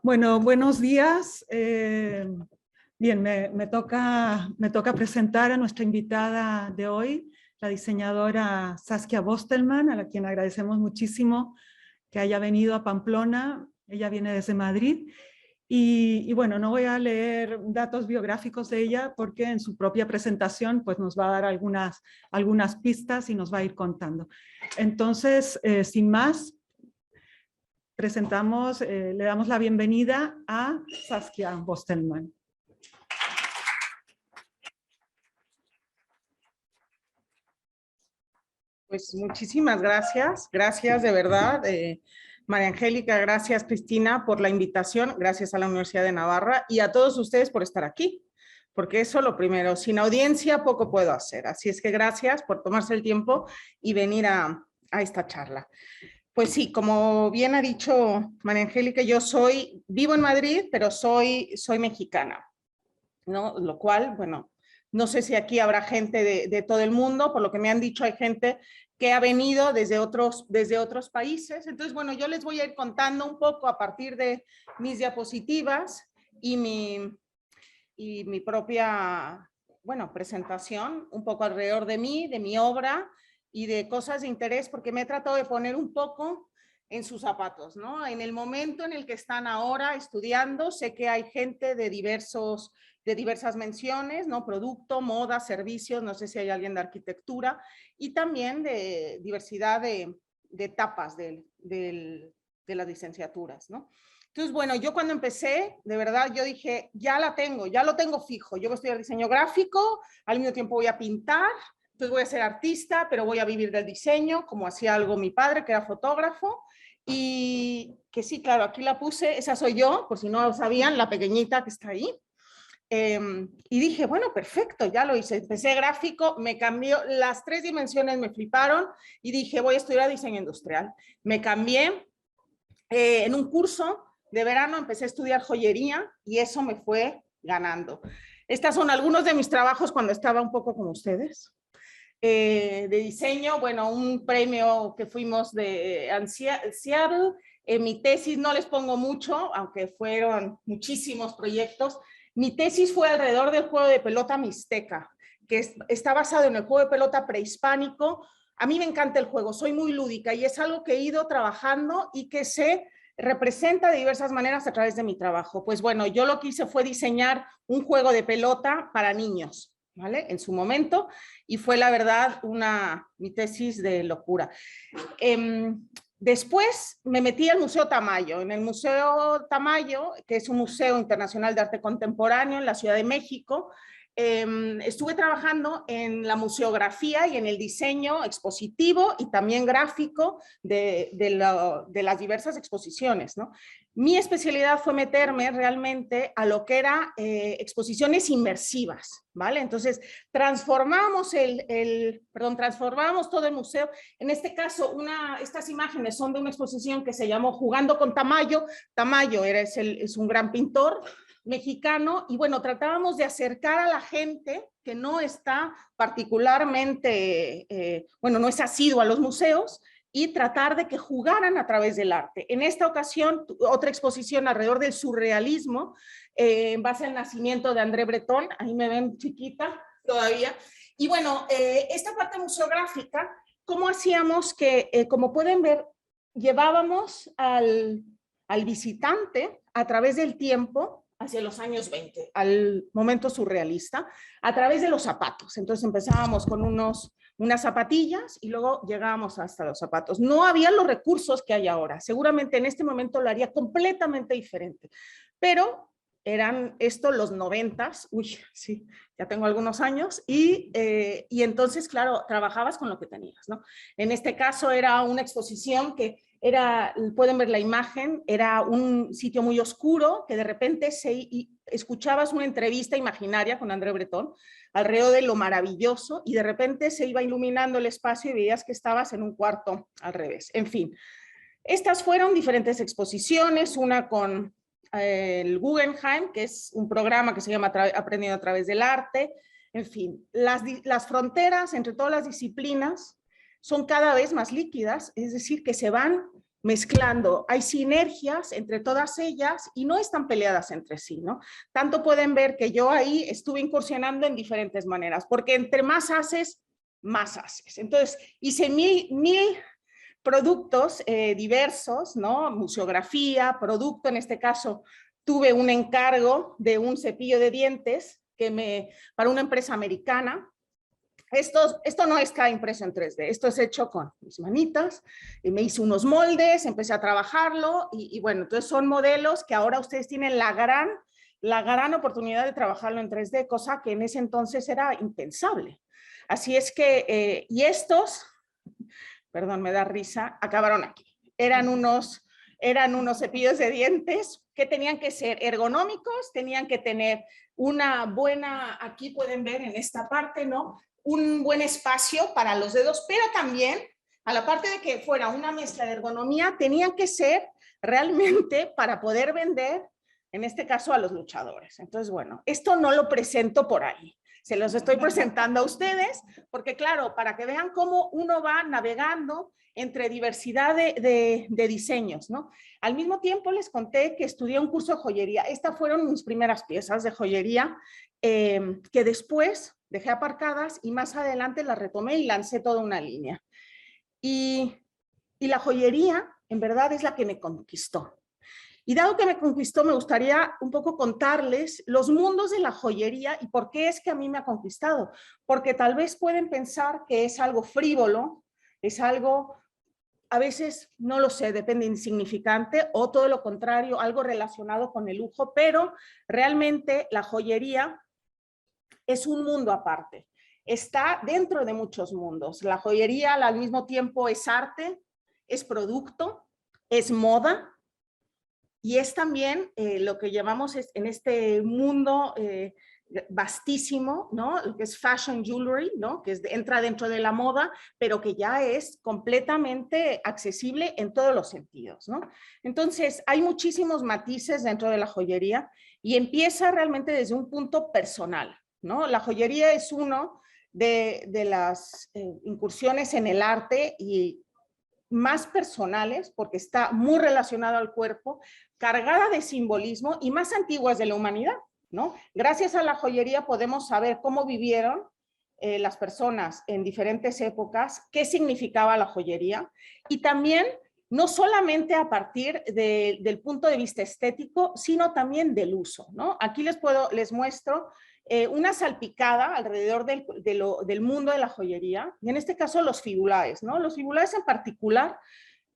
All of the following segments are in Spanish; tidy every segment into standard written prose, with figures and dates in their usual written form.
Bueno, buenos días. Bien, me toca presentar a nuestra invitada de hoy, la diseñadora Saskia Bostelmann, a la quien agradecemos muchísimo que haya venido a Pamplona. Ella viene desde Madrid. Y bueno, no voy a leer datos biográficos de ella porque en su propia presentación pues, nos va a dar algunas pistas y nos va a ir contando. Entonces, sin más, le damos la bienvenida a Saskia Bostelmann. Pues muchísimas gracias, gracias de verdad, María Angélica, gracias Cristina por la invitación, gracias a la Universidad de Navarra y a todos ustedes por estar aquí, porque eso lo primero, sin audiencia poco puedo hacer, así es que gracias por tomarse el tiempo y venir a esta charla. Pues sí, como bien ha dicho María Angélica, yo vivo en Madrid, pero soy mexicana, ¿no? Lo cual, bueno, no sé si aquí habrá gente de todo el mundo, por lo que me han dicho hay gente que ha venido desde otros países. Entonces, bueno, yo les voy a ir contando un poco a partir de mis diapositivas y mi propia, bueno, presentación, un poco alrededor de mí, de mi obra y de cosas de interés, porque me he tratado de poner un poco en sus zapatos, ¿no? En el momento en el que están ahora estudiando, sé que hay gente de diversas menciones, ¿no? Producto, moda, servicios, no sé si hay alguien de arquitectura, y también de diversidad de etapas de las licenciaturas, ¿no? Entonces, bueno, yo cuando empecé, de verdad, yo dije, ya lo tengo fijo, yo voy a estudiar diseño gráfico, al mismo tiempo voy a pintar, entonces voy a ser artista, pero voy a vivir del diseño, como hacía algo mi padre, que era fotógrafo, y que sí, claro, aquí la puse, esa soy yo, por si no lo sabían, la pequeñita que está ahí. Y dije, bueno, perfecto, ya lo hice. Empecé gráfico, me cambió, las 3 dimensiones me fliparon y dije, voy a estudiar diseño industrial. Me cambié en un curso de verano, empecé a estudiar joyería y eso me fue ganando. Estos son algunos de mis trabajos cuando estaba un poco como ustedes. De diseño, bueno, un premio que fuimos de Seattle. Mi tesis no les pongo mucho, aunque fueron muchísimos proyectos. Mi tesis fue alrededor del juego de pelota mixteca, que está basado en el juego de pelota prehispánico. A mí me encanta el juego, soy muy lúdica y es algo que he ido trabajando y que se representa de diversas maneras a través de mi trabajo. Pues bueno, yo lo que hice fue diseñar un juego de pelota para niños, ¿vale? En su momento, y fue la verdad mi tesis de locura. Después me metí al Museo Tamayo. En el Museo Tamayo, que es un museo internacional de arte contemporáneo en la Ciudad de México, estuve trabajando en la museografía y en el diseño expositivo y también gráfico de las diversas exposiciones, ¿no? Mi especialidad fue meterme realmente a lo que era exposiciones inmersivas, ¿vale? Entonces, transformamos todo el museo. En este caso, estas imágenes son de una exposición que se llamó Jugando con Tamayo. Tamayo es un gran pintor mexicano, y bueno, tratábamos de acercar a la gente que no está particularmente, no es asiduo a los museos, y tratar de que jugaran a través del arte. En esta ocasión, otra exposición alrededor del surrealismo, en base al nacimiento de André Breton, ahí me ven chiquita todavía, y bueno, esta parte museográfica, ¿cómo hacíamos que, como pueden ver, llevábamos al visitante a través del tiempo, hacia los años 20, al momento surrealista, a través de los zapatos? Entonces empezábamos con unas zapatillas y luego llegábamos hasta los zapatos. No había los recursos que hay ahora. Seguramente en este momento lo haría completamente diferente, pero eran los 90s, uy, sí, ya tengo algunos años, y entonces, claro, trabajabas con lo que tenías, ¿no? En este caso era una exposición que pueden ver la imagen, era un sitio muy oscuro, que de repente escuchabas una entrevista imaginaria con André Breton, alrededor de lo maravilloso, y de repente se iba iluminando el espacio y veías que estabas en un cuarto al revés. En fin, estas fueron diferentes exposiciones, una con el Guggenheim, que es un programa que se llama Aprendiendo a través del arte. En fin, las fronteras entre todas las disciplinas son cada vez más líquidas, es decir, que se van mezclando. Hay sinergias entre todas ellas y no están peleadas entre sí, ¿no? Tanto pueden ver que yo ahí estuve incursionando en diferentes maneras, porque entre más haces, más haces. Entonces, hice mil productos diversos, ¿no? Museografía, producto, en este caso, tuve un encargo de un cepillo de dientes para una empresa americana. Esto no está impreso en 3D, esto es hecho con mis manitas, y me hice unos moldes, empecé a trabajarlo, y bueno, entonces son modelos que ahora ustedes tienen la gran oportunidad de trabajarlo en 3D, cosa que en ese entonces era impensable. Así es que, y estos, perdón, me da risa, acabaron aquí. Eran unos cepillos de dientes que tenían que ser ergonómicos, tenían que tener una buena, aquí pueden ver en esta parte, ¿no? Un buen espacio para los dedos, pero también, a la parte de que fuera una mezcla de ergonomía, tenían que ser realmente para poder vender, en este caso, a los luchadores. Entonces, bueno, esto no lo presento por ahí. Se los estoy presentando a ustedes, porque claro, para que vean cómo uno va navegando entre diversidad de diseños, ¿no? Al mismo tiempo les conté que estudié un curso de joyería. Estas fueron mis primeras piezas de joyería, que después dejé aparcadas y más adelante las retomé y lancé toda una línea. Y la joyería, en verdad, es la que me conquistó. Y dado que me conquistó, me gustaría un poco contarles los mundos de la joyería y por qué es que a mí me ha conquistado. Porque tal vez pueden pensar que es algo frívolo, es algo, a veces, no lo sé, depende, insignificante, o todo lo contrario, algo relacionado con el lujo, pero realmente la joyería es un mundo aparte. Está dentro de muchos mundos. La joyería al mismo tiempo es arte, es producto, es moda, y es también lo que llamamos en este mundo vastísimo, ¿no? Lo que es fashion jewelry, ¿no? Que entra dentro de la moda, pero que ya es completamente accesible en todos los sentidos, ¿no? Entonces, hay muchísimos matices dentro de la joyería y empieza realmente desde un punto personal, ¿no? La joyería es uno de las incursiones en el arte y más personales, porque está muy relacionado al cuerpo, cargada de simbolismo y más antiguas de la humanidad, ¿no? Gracias a la joyería podemos saber cómo vivieron las personas en diferentes épocas, qué significaba la joyería, y también no solamente a partir del punto de vista estético, sino también del uso, ¿no? Aquí les muestro una salpicada alrededor del mundo de la joyería, y en este caso los fibulaes, ¿no? Los fibulaes en particular,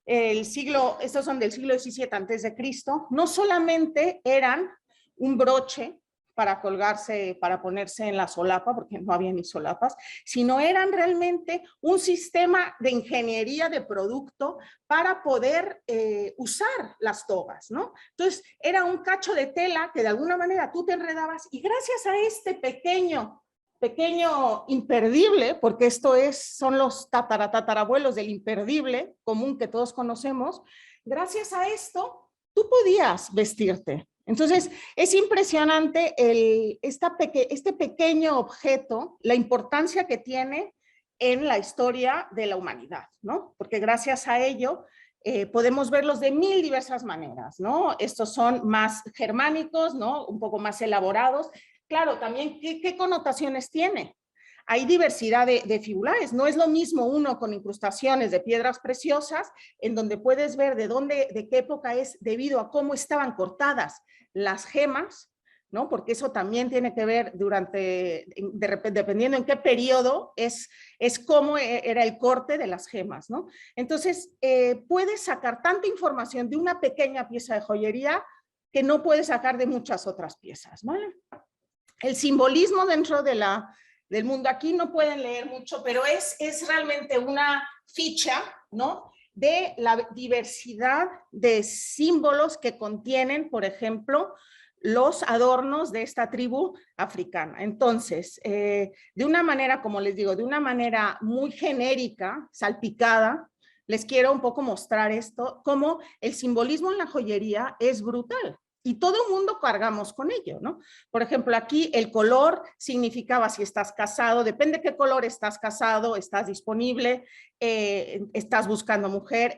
estos son del siglo XVII a.C., no solamente eran un broche para colgarse, para ponerse en la solapa, porque no había ni solapas, sino eran realmente un sistema de ingeniería de producto para poder usar las togas, ¿no? Entonces, era un cacho de tela que de alguna manera tú te enredabas y gracias a este pequeño imperdible, porque son los tatarabuelos del imperdible común que todos conocemos, gracias a esto tú podías vestirte. Entonces, es impresionante este pequeño objeto, la importancia que tiene en la historia de la humanidad, ¿no? Porque gracias a ello podemos verlos de mil diversas maneras, ¿no? Estos son más germánicos, ¿no? Un poco más elaborados. Claro, también, ¿qué connotaciones tiene? Hay diversidad de fibulaes, no es lo mismo uno con incrustaciones de piedras preciosas, en donde puedes ver de qué época es debido a cómo estaban cortadas las gemas, ¿no? Porque eso también tiene que ver dependiendo en qué periodo, es cómo era el corte de las gemas, ¿no? Entonces, puedes sacar tanta información de una pequeña pieza de joyería que no puedes sacar de muchas otras piezas, ¿vale? El simbolismo dentro del mundo, aquí no pueden leer mucho, pero es realmente una ficha, ¿no? De la diversidad de símbolos que contienen, por ejemplo, los adornos de esta tribu africana. Entonces, de una manera, como les digo, de una manera muy genérica, salpicada, les quiero un poco mostrar esto, cómo el simbolismo en la joyería es brutal. Y todo el mundo cargamos con ello, ¿no? Por ejemplo, aquí el color significaba si estás casado, depende qué color estás casado, estás disponible, estás buscando mujer,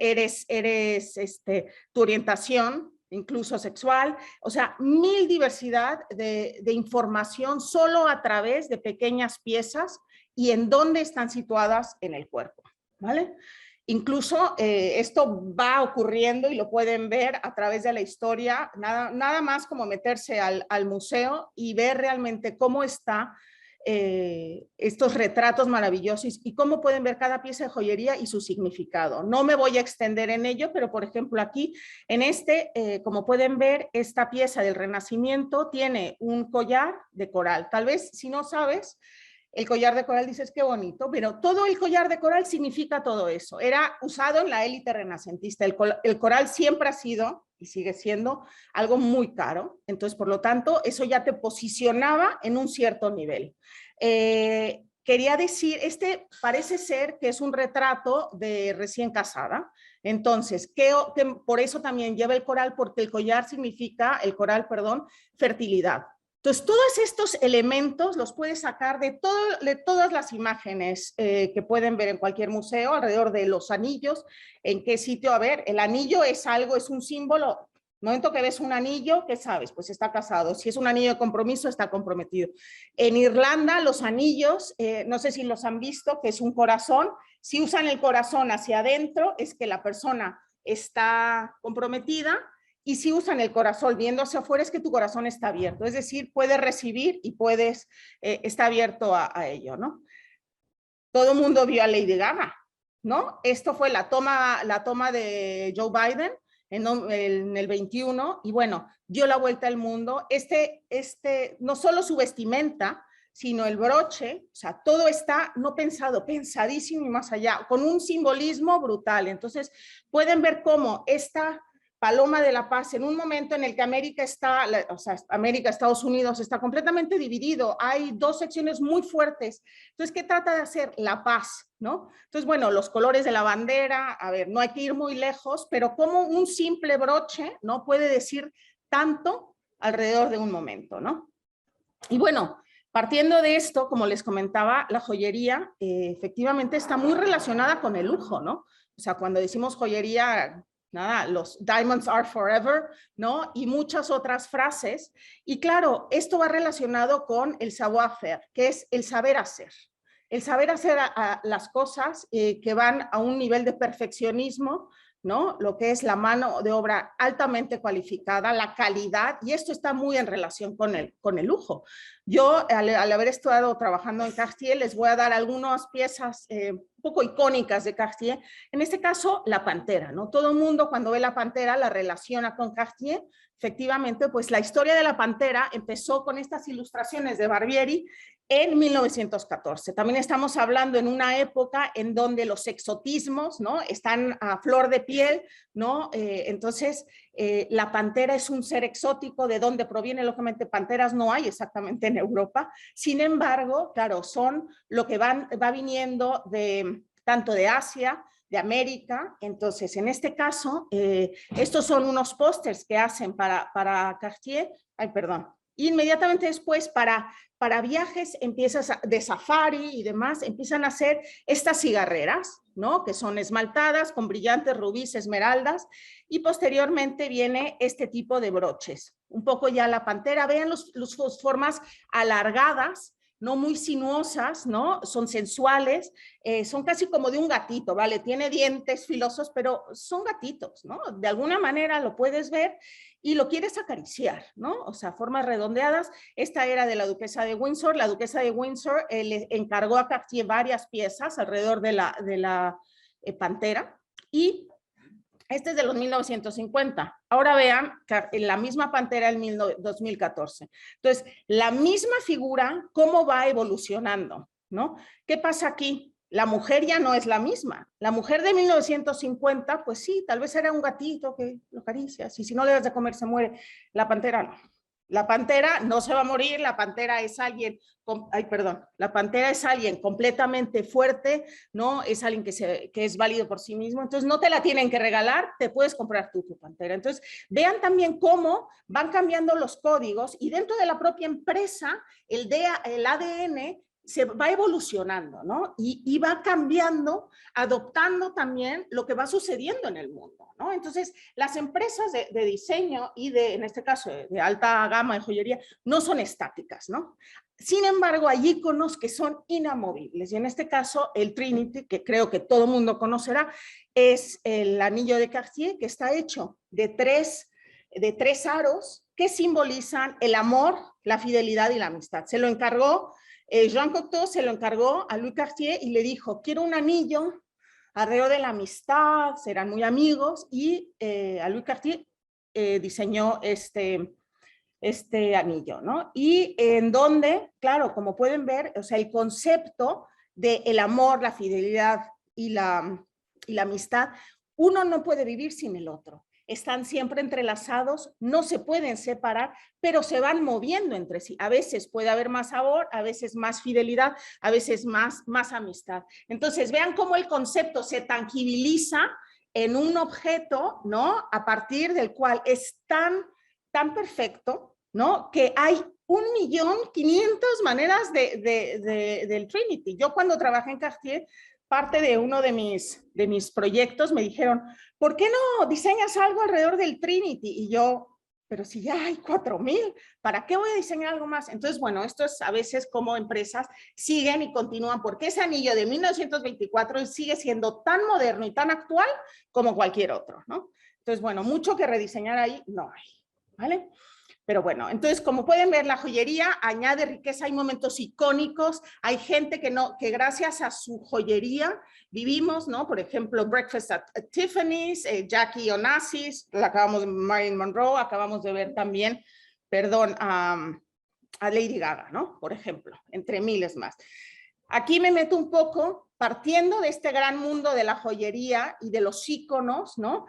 tu orientación, incluso sexual, o sea, mil diversidad de información solo a través de pequeñas piezas y en dónde están situadas en el cuerpo, ¿vale? Incluso esto va ocurriendo y lo pueden ver a través de la historia, nada más como meterse al museo y ver realmente cómo está estos retratos maravillosos y cómo pueden ver cada pieza de joyería y su significado. No me voy a extender en ello, pero por ejemplo aquí, en como pueden ver, esta pieza del Renacimiento tiene un collar de coral. Tal vez, si no sabes, el collar de coral dices qué bonito, pero todo el collar de coral significa todo eso. Era usado en la élite renacentista. El coral siempre ha sido y sigue siendo algo muy caro. Entonces, por lo tanto, eso ya te posicionaba en un cierto nivel. Quería decir, parece ser que es un retrato de recién casada. Entonces, por eso también lleva el coral, porque el coral significa, fertilidad. Entonces, todos estos elementos los puedes sacar de todas las imágenes que pueden ver en cualquier museo, alrededor de los anillos, en qué sitio. A ver, el anillo es un símbolo. El momento que ves un anillo, ¿qué sabes? Pues está casado. Si es un anillo de compromiso, está comprometido. En Irlanda, los anillos, no sé si los han visto, que es un corazón. Si usan el corazón hacia adentro, es que la persona está comprometida. Y si usan el corazón viendo hacia afuera, es que tu corazón está abierto. Es decir, puedes recibir y está abierto a ello, ¿no? Todo el mundo vio a Lady Gaga, ¿no? Esto fue la toma de Joe Biden en el 21, y bueno, dio la vuelta al mundo. No solo su vestimenta, sino el broche, o sea, todo está no pensado, pensadísimo y más allá, con un simbolismo brutal. Entonces, pueden ver cómo esta Paloma de la Paz, en un momento en el que Estados Unidos está completamente dividido, hay dos secciones muy fuertes. Entonces, ¿qué trata de hacer? La paz, ¿no? Entonces, bueno, los colores de la bandera, a ver, no hay que ir muy lejos, pero como un simple broche, ¿no? Puede decir tanto alrededor de un momento, ¿no? Y bueno, partiendo de esto, como les comentaba, la joyería efectivamente está muy relacionada con el lujo, ¿no? O sea, cuando decimos joyería, nada, los diamonds are forever, ¿no? Y muchas otras frases. Y claro, esto va relacionado con el savoir-faire, que es el saber hacer. El saber hacer las cosas que van a un nivel de perfeccionismo, ¿no? Lo que es la mano de obra altamente cualificada, la calidad, y esto está muy en relación con el lujo. Yo, al haber estado trabajando en Cartier, les voy a dar algunas piezas un poco icónicas de Cartier. En este caso, la pantera, ¿no? Todo el mundo cuando ve la pantera la relaciona con Cartier. Efectivamente, pues la historia de la pantera empezó con estas ilustraciones de Barbieri en 1914. También estamos hablando en una época en donde los exotismos, ¿no? Están a flor de piel, ¿no? Entonces, la pantera es un ser exótico. ¿De dónde proviene? Lógicamente, panteras no hay exactamente en Europa. Sin embargo, claro, son lo que va viniendo tanto de Asia, de América. Entonces, en este caso, estos son unos pósters que hacen para Cartier. Ay, perdón. Inmediatamente después, para viajes de safari y demás, empiezan a hacer estas cigarreras, ¿no? Que son esmaltadas con brillantes rubíes, esmeraldas, y posteriormente viene este tipo de broches. Un poco ya la pantera, vean las formas alargadas, no muy sinuosas, ¿no? Son sensuales, son casi como de un gatito, ¿vale? Tiene dientes filosos, pero son gatitos, ¿no? De alguna manera lo puedes ver y lo quieres acariciar, ¿no? O sea, formas redondeadas. Esta era de la duquesa de Windsor. La duquesa de Windsor le encargó a Cartier varias piezas alrededor de la pantera, y este es de los 1950. Ahora vean la misma pantera en 2014. Entonces, la misma figura, ¿cómo va evolucionando? ¿No? ¿Qué pasa aquí? La mujer ya no es la misma. La mujer de 1950, pues sí, tal vez era un gatito que lo acaricias y si no le das de comer se muere. La pantera no. La pantera no se va a morir, la pantera es alguien, la pantera es alguien completamente fuerte, ¿no? Es alguien que es válido por sí mismo, entonces no te la tienen que regalar, te puedes comprar tú tu pantera. Entonces, vean también cómo van cambiando los códigos y dentro de la propia empresa, el ADN se va evolucionando, ¿no? Y va cambiando, adoptando también lo que va sucediendo en el mundo, ¿no? Entonces, las empresas de diseño y en este caso, de alta gama de joyería, no son estáticas, ¿no? Sin embargo, hay íconos que son inamovibles y en este caso, el Trinity, que creo que todo mundo conocerá, es el anillo de Cartier que está hecho de tres aros que simbolizan el amor, la fidelidad y la amistad. Se lo encargó Jean Cocteau, se lo encargó a Louis Cartier y le dijo, quiero un anillo alrededor de la amistad, serán muy amigos, y a Louis Cartier diseñó este anillo, ¿no? Y en donde, claro, como pueden ver, o sea, el concepto del amor, la fidelidad y la amistad, uno no puede vivir sin el otro. Están siempre entrelazados, no se pueden separar, pero se van moviendo entre sí. A veces puede haber más amor, a veces más fidelidad, a veces más amistad. Entonces, vean cómo el concepto se tangibiliza en un objeto, ¿no? A partir del cual es tan perfecto, ¿no? Que hay 1.500.000 maneras del Trinity. Yo cuando trabajé en Cartier, parte de uno de mis proyectos me dijeron, ¿por qué no diseñas algo alrededor del Trinity? Y yo, pero si ya hay 4.000, ¿para qué voy a diseñar algo más? Entonces, bueno, esto es a veces como empresas siguen y continúan, porque ese anillo de 1924 sigue siendo tan moderno y tan actual como cualquier otro, ¿no? Entonces, bueno, mucho que rediseñar ahí no hay, ¿vale? Pero bueno, entonces como pueden ver, la joyería añade riqueza, hay momentos icónicos, hay gente que gracias a su joyería vivimos, ¿no? Por ejemplo, Breakfast at Tiffany's, Jackie Onassis, la acabamos de Marilyn Monroe, acabamos de ver también, perdón, a Lady Gaga, ¿no? Por ejemplo, entre miles más. Aquí me meto un poco partiendo de este gran mundo de la joyería y de los íconos, ¿no?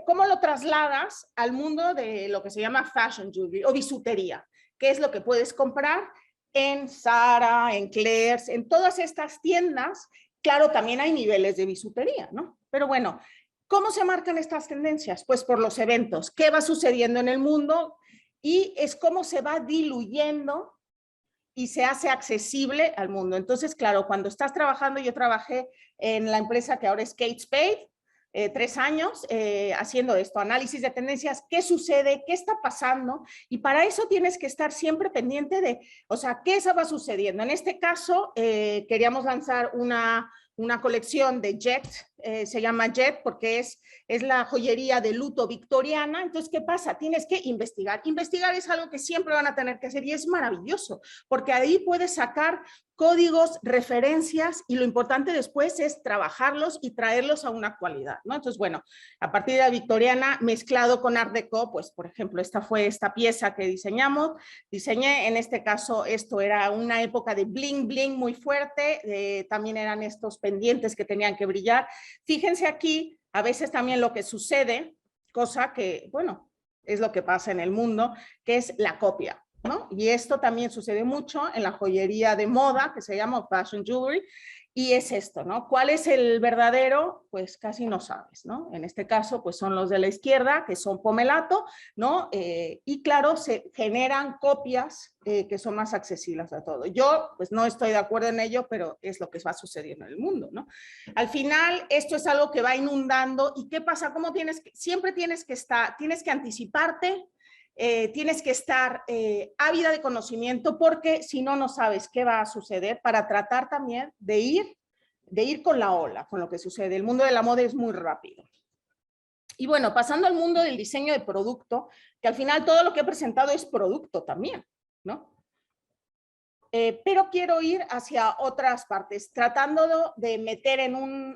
¿Cómo lo trasladas al mundo de lo que se llama fashion jewelry o bisutería? ¿Qué es lo que puedes comprar en Zara, en Claire's, en todas estas tiendas? Claro, también hay niveles de bisutería, ¿no? Pero bueno, ¿cómo se marcan estas tendencias? Pues por los eventos. ¿Qué va sucediendo en el mundo? Y es cómo se va diluyendo y se hace accesible al mundo. Entonces, claro, cuando estás trabajando, yo trabajé en la empresa que ahora es Kate Spade, 3 años haciendo esto, análisis de tendencias, qué sucede, qué está pasando, y para eso tienes que estar siempre pendiente de, o sea, qué va sucediendo. En este caso, queríamos lanzar una colección de Jet, se llama Jet porque es la joyería de luto victoriana. Entonces, ¿qué pasa? Tienes que investigar. Investigar es algo que siempre van a tener que hacer y es maravilloso, porque ahí puedes sacar códigos, referencias, y lo importante después es trabajarlos y traerlos a una actualidad, ¿no? Entonces, bueno, a partir de la victoriana mezclado con Art Deco, pues, por ejemplo, esta fue esta pieza que diseñé, en este caso, esto era una época de bling bling muy fuerte, también eran estos pendientes que tenían que brillar. Fíjense aquí, a veces también lo que sucede, cosa que, bueno, es lo que pasa en el mundo, que es la copia, ¿no? Y esto también sucede mucho en la joyería de moda, que se llama fashion jewelry, y es esto, ¿no? ¿Cuál es el verdadero? Pues casi no sabes, ¿no? En este caso, pues son los de la izquierda, que son pomelato, ¿no? Y claro, se generan copias que son más accesibles a todo. Yo, pues no estoy de acuerdo en ello, pero es lo que va sucediendo en el mundo, ¿no? Al final, esto es algo que va inundando. ¿Y qué pasa? ¿Cómo siempre tienes que anticiparte, tienes que estar ávida de conocimiento, porque si no, no sabes qué va a suceder, para tratar también de ir con la ola, con lo que sucede. El mundo de la moda es muy rápido. Y bueno, pasando al mundo del diseño de producto, que al final todo lo que he presentado es producto también, ¿no? Pero quiero ir hacia otras partes, tratando de meter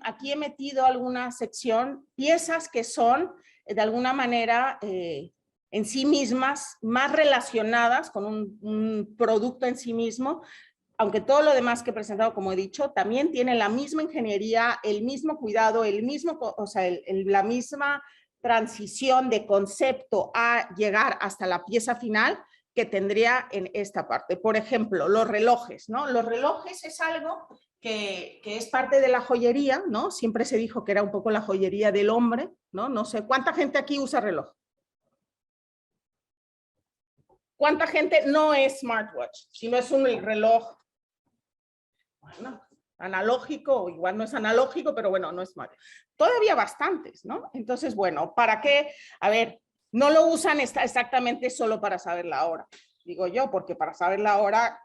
aquí he metido alguna sección, piezas que son de alguna manera en sí mismas, más relacionadas con un producto en sí mismo, aunque todo lo demás que he presentado, como he dicho, también tiene la misma ingeniería, el mismo cuidado, la misma transición de concepto a llegar hasta la pieza final, que tendría en esta parte. Por ejemplo, los relojes, ¿no? Los relojes es algo que es parte de la joyería, ¿no? Siempre se dijo que era un poco la joyería del hombre, ¿no? No sé, ¿cuánta gente aquí usa reloj? ¿Cuánta gente no es smartwatch? Si no es un reloj, bueno, analógico, igual no es analógico, pero bueno, no es smart. Todavía bastantes, ¿no? Entonces, bueno, ¿para qué? A ver, no lo usan exactamente solo para saber la hora, digo yo, porque para saber la hora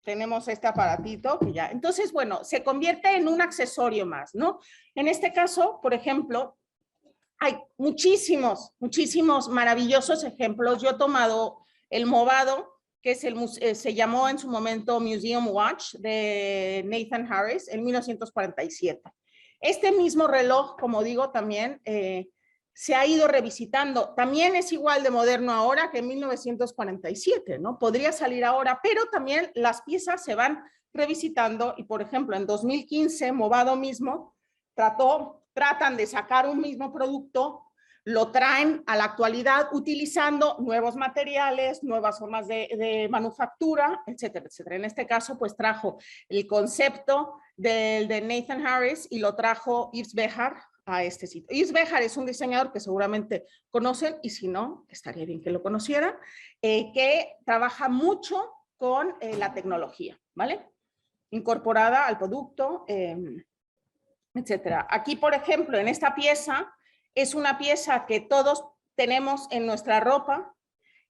tenemos este aparatito que ya. Entonces, bueno, se convierte en un accesorio más, ¿no? En este caso, por ejemplo, hay muchísimos maravillosos ejemplos. Yo he tomado el Movado, que es se llamó en su momento Museum Watch, de Nathan Harris, en 1947. Este mismo reloj, como digo, también se ha ido revisitando. También es igual de moderno ahora que en 1947, ¿no? Podría salir ahora, pero también las piezas se van revisitando y, por ejemplo, en 2015, Movado mismo tratan de sacar un mismo producto, lo traen a la actualidad utilizando nuevos materiales, nuevas formas de manufactura, etcétera, etcétera. En este caso, pues trajo el concepto de Nathan Harris y lo trajo Yves Béjar a este sitio. Yves Béjar es un diseñador que seguramente conocen y si no, estaría bien que lo conocieran, que trabaja mucho con la tecnología, ¿vale? Incorporada al producto, etcétera. Aquí, por ejemplo, en esta pieza, es una pieza que todos tenemos en nuestra ropa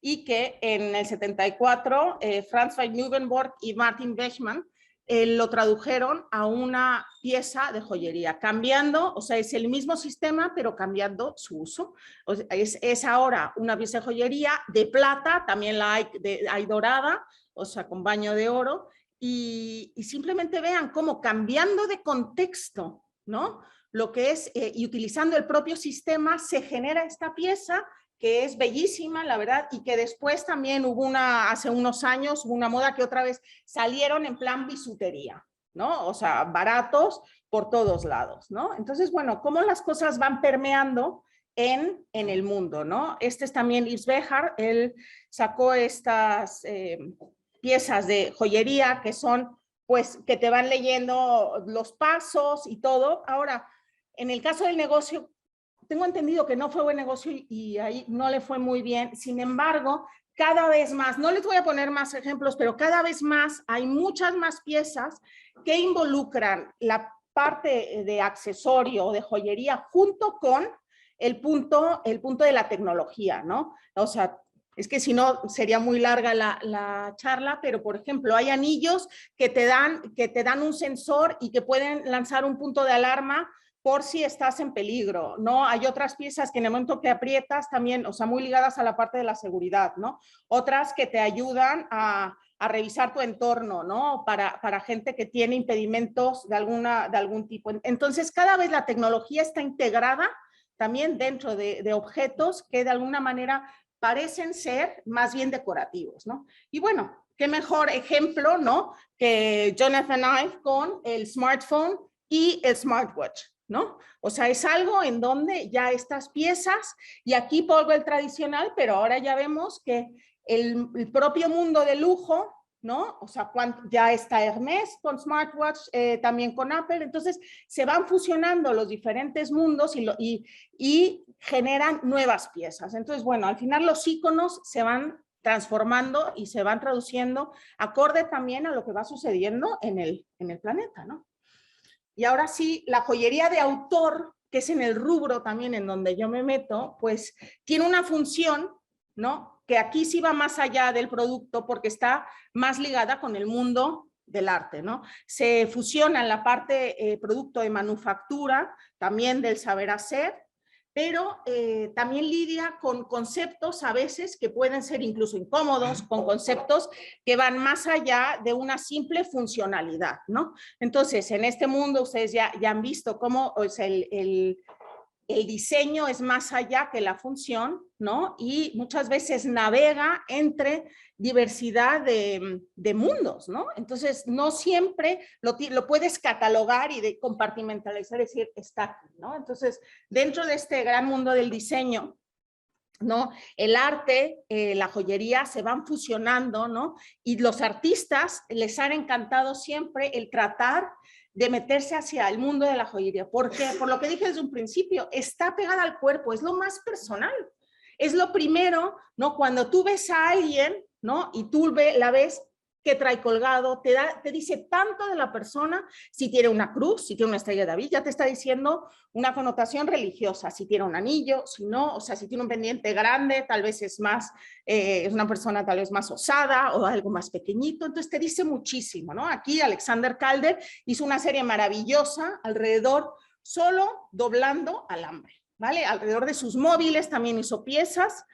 y que en el 74 Franz van Nieuwenborg y Martin Bechmann lo tradujeron a una pieza de joyería, cambiando, o sea, es el mismo sistema, pero cambiando su uso. O sea, es ahora una pieza de joyería de plata, también la hay dorada, o sea, con baño de oro, y simplemente vean cómo cambiando de contexto, ¿no? Lo que es, y utilizando el propio sistema, se genera esta pieza que es bellísima, la verdad, y que después también hace unos años, hubo una moda que otra vez salieron en plan bisutería, ¿no? O sea, baratos por todos lados, ¿no? Entonces, bueno, cómo las cosas van permeando en el mundo, ¿no? Este es también Yves Béjar, él sacó estas piezas de joyería que son, pues, que te van leyendo los pasos y todo. Ahora, en el caso del negocio, tengo entendido que no fue buen negocio y ahí no le fue muy bien. Sin embargo, cada vez más, no les voy a poner más ejemplos, pero cada vez más hay muchas más piezas que involucran la parte de accesorio o de joyería junto con el punto de la tecnología, ¿no? O sea, es que si no sería muy larga la charla, pero por ejemplo hay anillos que te dan un sensor y que pueden lanzar un punto de alarma por si estás en peligro, ¿no? Hay otras piezas que en el momento que aprietas también, o sea, muy ligadas a la parte de la seguridad, ¿no? Otras que te ayudan a revisar tu entorno, ¿no? Para gente que tiene impedimentos de algún tipo. Entonces, cada vez la tecnología está integrada también dentro de objetos que de alguna manera parecen ser más bien decorativos, ¿no? Y bueno, qué mejor ejemplo, ¿no? Que Jonathan Ive con el smartphone y el smartwatch, ¿no? O sea, es algo en donde ya estas piezas, y aquí pongo el tradicional, pero ahora ya vemos que el propio mundo de lujo, ¿no? O sea, ya está Hermès con smartwatch, también con Apple, entonces se van fusionando los diferentes mundos y generan nuevas piezas. Entonces, bueno, al final los iconos se van transformando y se van traduciendo acorde también a lo que va sucediendo en el planeta, ¿no? Y ahora sí, la joyería de autor, que es en el rubro también en donde yo me meto, pues tiene una función, ¿no? Que aquí sí va más allá del producto porque está más ligada con el mundo del arte, ¿no? Se fusiona en la parte producto de manufactura, también del saber hacer, pero también lidia con conceptos a veces que pueden ser incluso incómodos, con conceptos que van más allá de una simple funcionalidad, ¿no? Entonces, en este mundo ustedes ya han visto cómo, o sea, el diseño es más allá que la función, ¿no? Y muchas veces navega entre diversidad de mundos, ¿no? Entonces, no siempre lo puedes catalogar y compartimentalizar, es decir, está aquí, ¿no? Entonces, dentro de este gran mundo del diseño, ¿no? El arte, la joyería se van fusionando, ¿no? Y los artistas les han encantado siempre el tratar de meterse hacia el mundo de la joyería. Porque, por lo que dije desde un principio, está pegada al cuerpo, es lo más personal. Es lo primero, ¿no? Cuando tú ves a alguien, ¿no? Y tú la ves que trae colgado, te dice tanto de la persona, si tiene una cruz, si tiene una estrella de David, ya te está diciendo una connotación religiosa, si tiene un anillo, si no, o sea, si tiene un pendiente grande, tal vez es más, es una persona tal vez más osada o algo más pequeñito, entonces te dice muchísimo, ¿no? Aquí Alexander Calder hizo una serie maravillosa alrededor, solo doblando alambre, ¿vale? Alrededor de sus móviles también hizo piezas.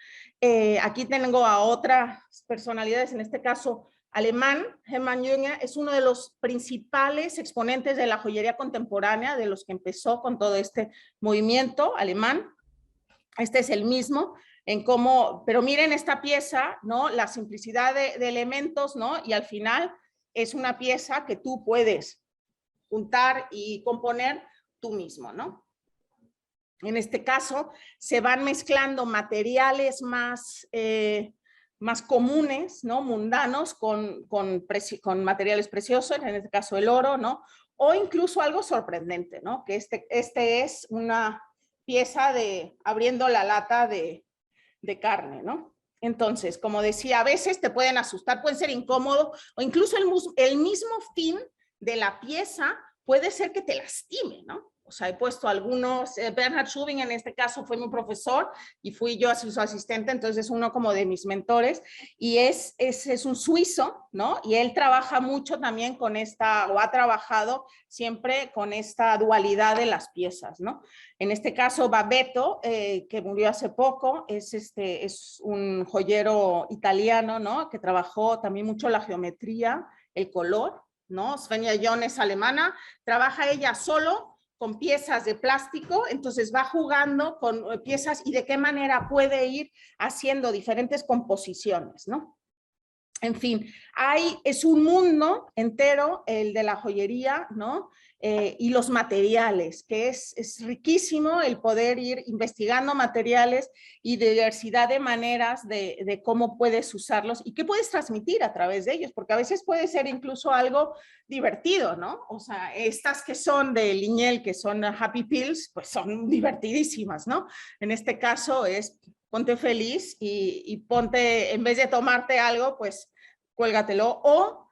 Aquí tengo a otras personalidades, en este caso alemán. Hermann Jünger es uno de los principales exponentes de la joyería contemporánea, de los que empezó con todo este movimiento alemán. Este es el mismo, en cómo, pero miren esta pieza, ¿no? La simplicidad de elementos, ¿no? Y al final es una pieza que tú puedes juntar y componer tú mismo, ¿no? En este caso, se van mezclando materiales más comunes, ¿no? Mundanos, con materiales preciosos, en este caso el oro, ¿no? O incluso algo sorprendente, ¿no? Que este es una pieza abriendo la lata de carne, ¿no? Entonces, como decía, a veces te pueden asustar, pueden ser incómodos, o incluso el mismo fin de la pieza puede ser que te lastime, ¿no? O sea, he puesto algunos, Bernhard Schubing en este caso fue mi profesor y fui yo su asistente, entonces es uno como de mis mentores y es un suizo, ¿no? Y él trabaja mucho también con o ha trabajado siempre con esta dualidad de las piezas, ¿no? En este caso, Babetto, que murió hace poco, es un joyero italiano, ¿no? Que trabajó también mucho la geometría, el color, ¿no? Svenja John es alemana, trabaja ella solo con piezas de plástico, entonces va jugando con piezas y de qué manera puede ir haciendo diferentes composiciones, ¿no? En fin, es un mundo entero, el de la joyería, ¿no? Y los materiales, que es riquísimo el poder ir investigando materiales y diversidad de maneras de cómo puedes usarlos y qué puedes transmitir a través de ellos, porque a veces puede ser incluso algo divertido, ¿no? O sea, estas que son de Lignel, que son Happy Pills, pues son divertidísimas, ¿no? En este caso es ponte feliz y ponte, en vez de tomarte algo, pues cuélgatelo. O,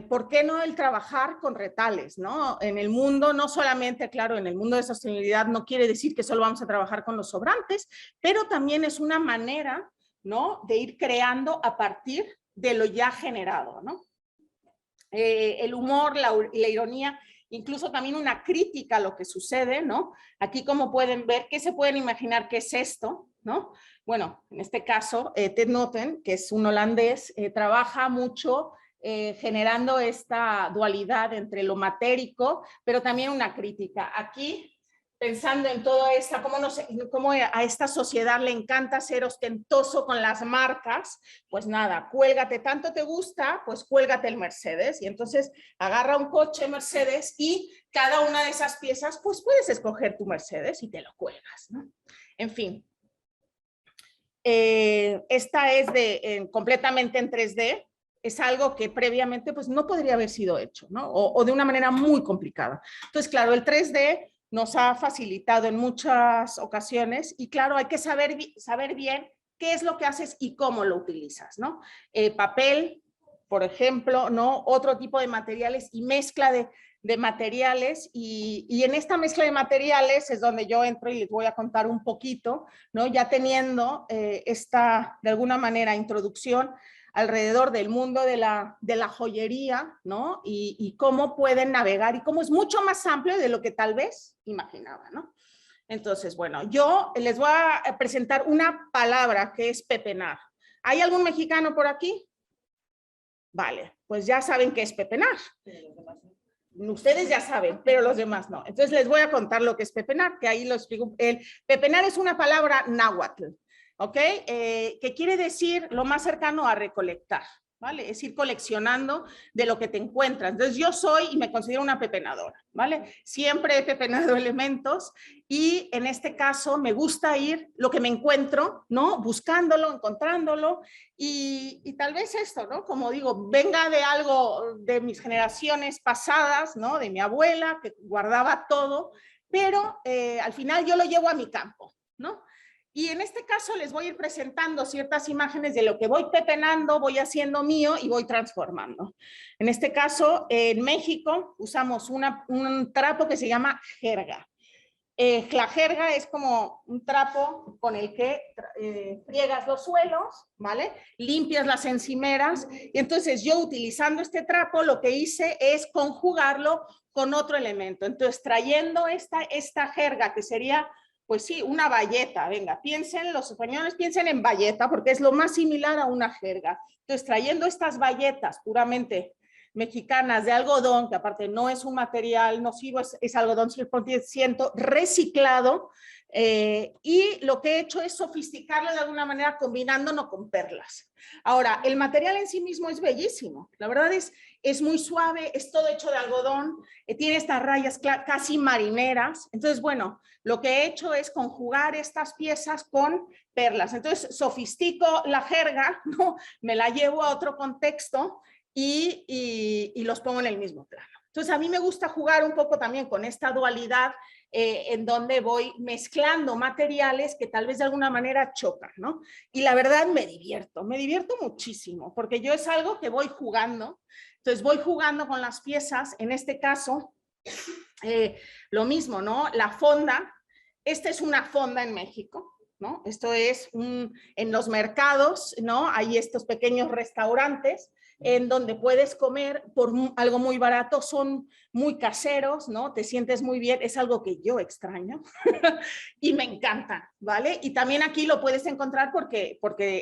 ¿por qué no el trabajar con retales, ¿no? En el mundo, no solamente, claro, en el mundo de sostenibilidad no quiere decir que solo vamos a trabajar con los sobrantes, pero también es una manera, ¿no? De ir creando a partir de lo ya generado, ¿no? El humor, la ironía, incluso también una crítica a lo que sucede, ¿no? Aquí como pueden ver, ¿qué se pueden imaginar que es esto, ¿no? Bueno, en este caso, Ted Noten, que es un holandés, trabaja mucho generando esta dualidad entre lo matérico, pero también una crítica. Aquí, pensando en toda esta, cómo a esta sociedad le encanta ser ostentoso con las marcas, pues nada, cuélgate, tanto te gusta, pues cuélgate el Mercedes, y entonces agarra un coche Mercedes y cada una de esas piezas, pues puedes escoger tu Mercedes y te lo cuelgas, ¿no? En fin. Esta es completamente en 3D, es algo que previamente pues no podría haber sido hecho, ¿no? O de una manera muy complicada. Entonces, claro, el 3D nos ha facilitado en muchas ocasiones y claro, hay que saber bien qué es lo que haces y cómo lo utilizas, ¿no? Papel, por ejemplo, ¿no? Otro tipo de materiales y mezcla de materiales y en esta mezcla de materiales es donde yo entro y les voy a contar un poquito, ¿no? Ya teniendo esta, de alguna manera, introducción alrededor del mundo de la joyería, ¿no? Y cómo pueden navegar y cómo es mucho más amplio de lo que tal vez imaginaba, ¿no? Entonces, bueno, yo les voy a presentar una palabra que es pepenar. ¿Hay algún mexicano por aquí? Vale, pues ya saben qué es pepenar. Ustedes ya saben, pero los demás no. Entonces les voy a contar lo que es pepenar, que ahí lo explico. Pepenar es una palabra náhuatl, ¿ok? Que quiere decir lo más cercano a recolectar, ¿vale? Es ir coleccionando de lo que te encuentras. Entonces yo soy y me considero una pepenadora, ¿vale? Siempre he pepenado elementos y en este caso me gusta ir lo que me encuentro, ¿no? Buscándolo, encontrándolo y tal vez esto, ¿no? Como digo, venga de algo de mis generaciones pasadas, ¿no? De mi abuela que guardaba todo, pero al final yo lo llevo a mi campo, ¿no? Y en este caso les voy a ir presentando ciertas imágenes de lo que voy pepenando, voy haciendo mío y voy transformando. En este caso, en México usamos un trapo que se llama jerga. La jerga es como un trapo con el que friegas los suelos, ¿vale? Limpias las encimeras. Y entonces yo utilizando este trapo lo que hice es conjugarlo con otro elemento. Entonces trayendo esta jerga que sería... Pues sí, una bayeta, venga, los españoles piensen en bayeta porque es lo más similar a una jerga. Entonces, trayendo estas bayetas puramente mexicanas de algodón, que aparte no es un material nocivo, es algodón 100% reciclado, y lo que he hecho es sofisticarlo de alguna manera combinándolo con perlas. Ahora, el material en sí mismo es bellísimo, la verdad es muy suave, es todo hecho de algodón, tiene estas rayas casi marineras. Entonces, bueno, lo que he hecho es conjugar estas piezas con perlas. Entonces, sofistico la jerga, ¿no? Me la llevo a otro contexto y los pongo en el mismo plano. Entonces, a mí me gusta jugar un poco también con esta dualidad en donde voy mezclando materiales que tal vez de alguna manera chocan, ¿no? Y la verdad me divierto muchísimo, porque yo es algo que voy jugando. Entonces voy jugando con las piezas, en este caso, lo mismo, ¿no? La fonda, esta es una fonda en México, ¿no? Esto es en los mercados, ¿no? Hay estos pequeños restaurantes en donde puedes comer por algo muy barato, son muy caseros, ¿no? Te sientes muy bien, es algo que yo extraño y me encanta, ¿vale? Y también aquí lo puedes encontrar porque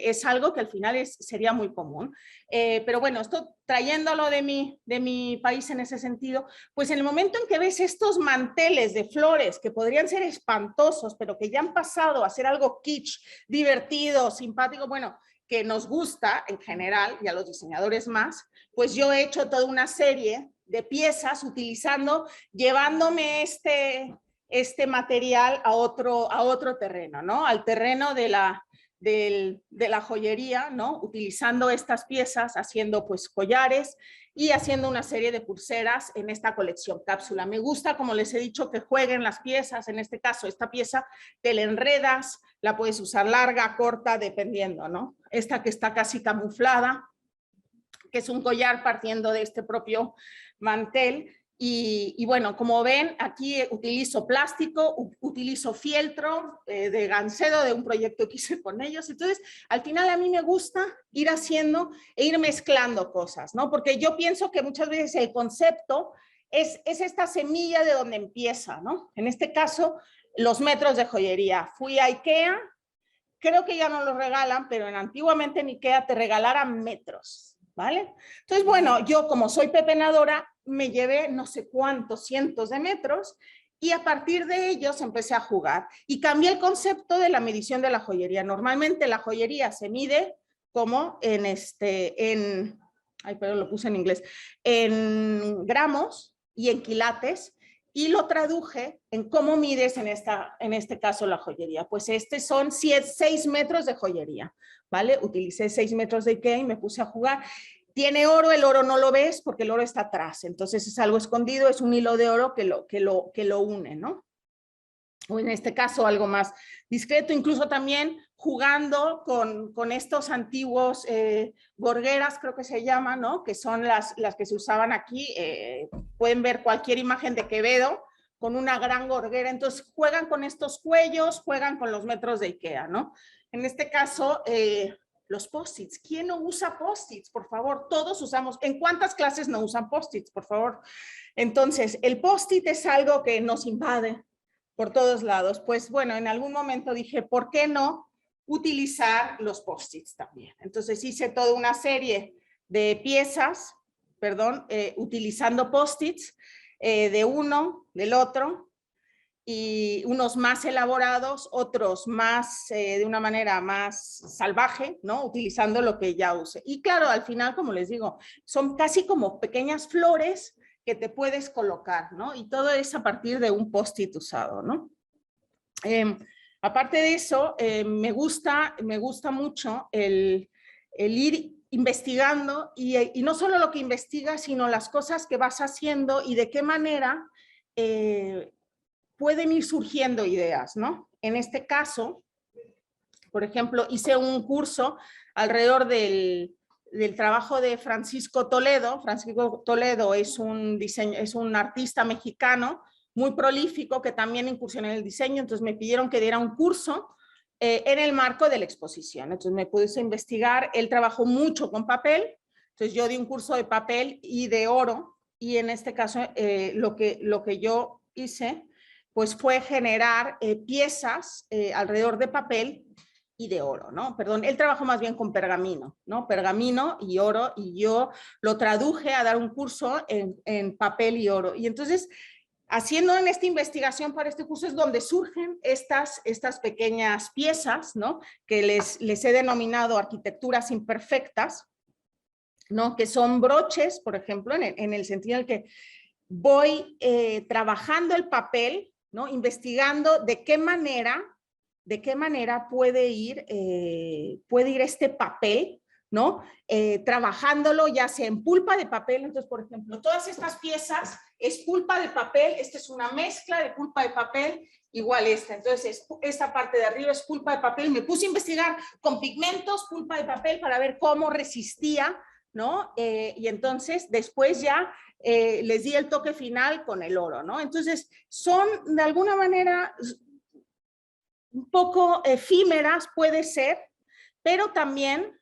es algo que al final sería muy común. Pero bueno, esto trayéndolo de mi país en ese sentido, pues en el momento en que ves estos manteles de flores que podrían ser espantosos, pero que ya han pasado a ser algo kitsch, divertido, simpático, bueno, que nos gusta en general y a los diseñadores más, pues yo he hecho toda una serie de piezas llevándome este material a otro terreno, ¿no? Al terreno de la joyería, ¿no? Utilizando estas piezas, haciendo pues collares y haciendo una serie de pulseras en esta colección cápsula. Me gusta, como les he dicho, que jueguen las piezas. En este caso, esta pieza te la enredas, la puedes usar larga, corta, dependiendo, ¿no? Esta que está casi camuflada, que es un collar partiendo de este propio mantel. Y bueno, como ven, aquí utilizo plástico, utilizo fieltro de Gancedo, de un proyecto que hice con ellos. Entonces, al final a mí me gusta ir haciendo e ir mezclando cosas, ¿no? Porque yo pienso que muchas veces el concepto es esta semilla de donde empieza, ¿no? En este caso, los metros de joyería. Fui a IKEA, creo que ya no los regalan, pero antiguamente en IKEA te regalaran metros, ¿vale? Entonces, bueno, yo como soy pepenadora, me llevé no sé cuántos cientos de metros y a partir de ellos empecé a jugar y cambié el concepto de la medición de la joyería. Normalmente la joyería se mide como ay, perdón, lo puse en inglés, en gramos y en quilates, y lo traduje en cómo mides en este caso la joyería. Pues son 6 metros de joyería, ¿vale? Utilicé 6 metros de IKEA y me puse a jugar. Tiene oro, el oro no lo ves porque el oro está atrás, entonces es algo escondido, es un hilo de oro que lo une, ¿no? O en este caso algo más discreto, incluso también jugando con estos antiguos gorgueras, creo que se llaman, ¿no? Que son las que se usaban aquí, pueden ver cualquier imagen de Quevedo con una gran gorguera, entonces juegan con estos cuellos, juegan con los metros de IKEA, ¿no? En este caso, los post-its. ¿Quién no usa post-its? Por favor, todos usamos. ¿En cuántas clases no usan post-its? Por favor. Entonces, el post-it es algo que nos invade por todos lados. Pues bueno, en algún momento dije, ¿por qué no utilizar los post-its también? Entonces hice toda una serie de piezas, utilizando post-its de uno, del otro, y unos más elaborados, otros más de una manera más salvaje, ¿no? Utilizando lo que ya use. Y claro, al final, como les digo, son casi como pequeñas flores que te puedes colocar, ¿no? Y todo es a partir de un post-it usado, ¿no? Aparte de eso, me gusta mucho el ir investigando y no solo lo que investigas, sino las cosas que vas haciendo y de qué manera pueden ir surgiendo ideas, ¿no? En este caso, por ejemplo, hice un curso alrededor del trabajo de Francisco Toledo. Francisco Toledo es un artista mexicano muy prolífico que también incursionó en el diseño, entonces me pidieron que diera un curso en el marco de la exposición. Entonces me puse a investigar, él trabajó mucho con papel, entonces yo di un curso de papel y de oro, y en este caso lo que yo hice pues fue generar piezas alrededor de papel y de oro, ¿no? Perdón, él trabajó más bien con pergamino, ¿no? Pergamino y oro, y yo lo traduje a dar un curso en papel y oro. Y entonces, haciendo en esta investigación para este curso es donde surgen estas pequeñas piezas, ¿no? Que les he denominado arquitecturas imperfectas, ¿no? Que son broches, por ejemplo, en el sentido en el que voy trabajando el papel, ¿no? Investigando de qué manera puede ir este papel, ¿no? Trabajándolo ya sea en pulpa de papel. Entonces, por ejemplo, todas estas piezas es pulpa de papel, esta es una mezcla de pulpa de papel, igual esta. Entonces, esta parte de arriba es pulpa de papel. Me puse a investigar con pigmentos, pulpa de papel, para ver cómo resistía, ¿no? Y entonces, después ya les di el toque final con el oro, ¿no? Entonces, son de alguna manera un poco efímeras, puede ser, pero también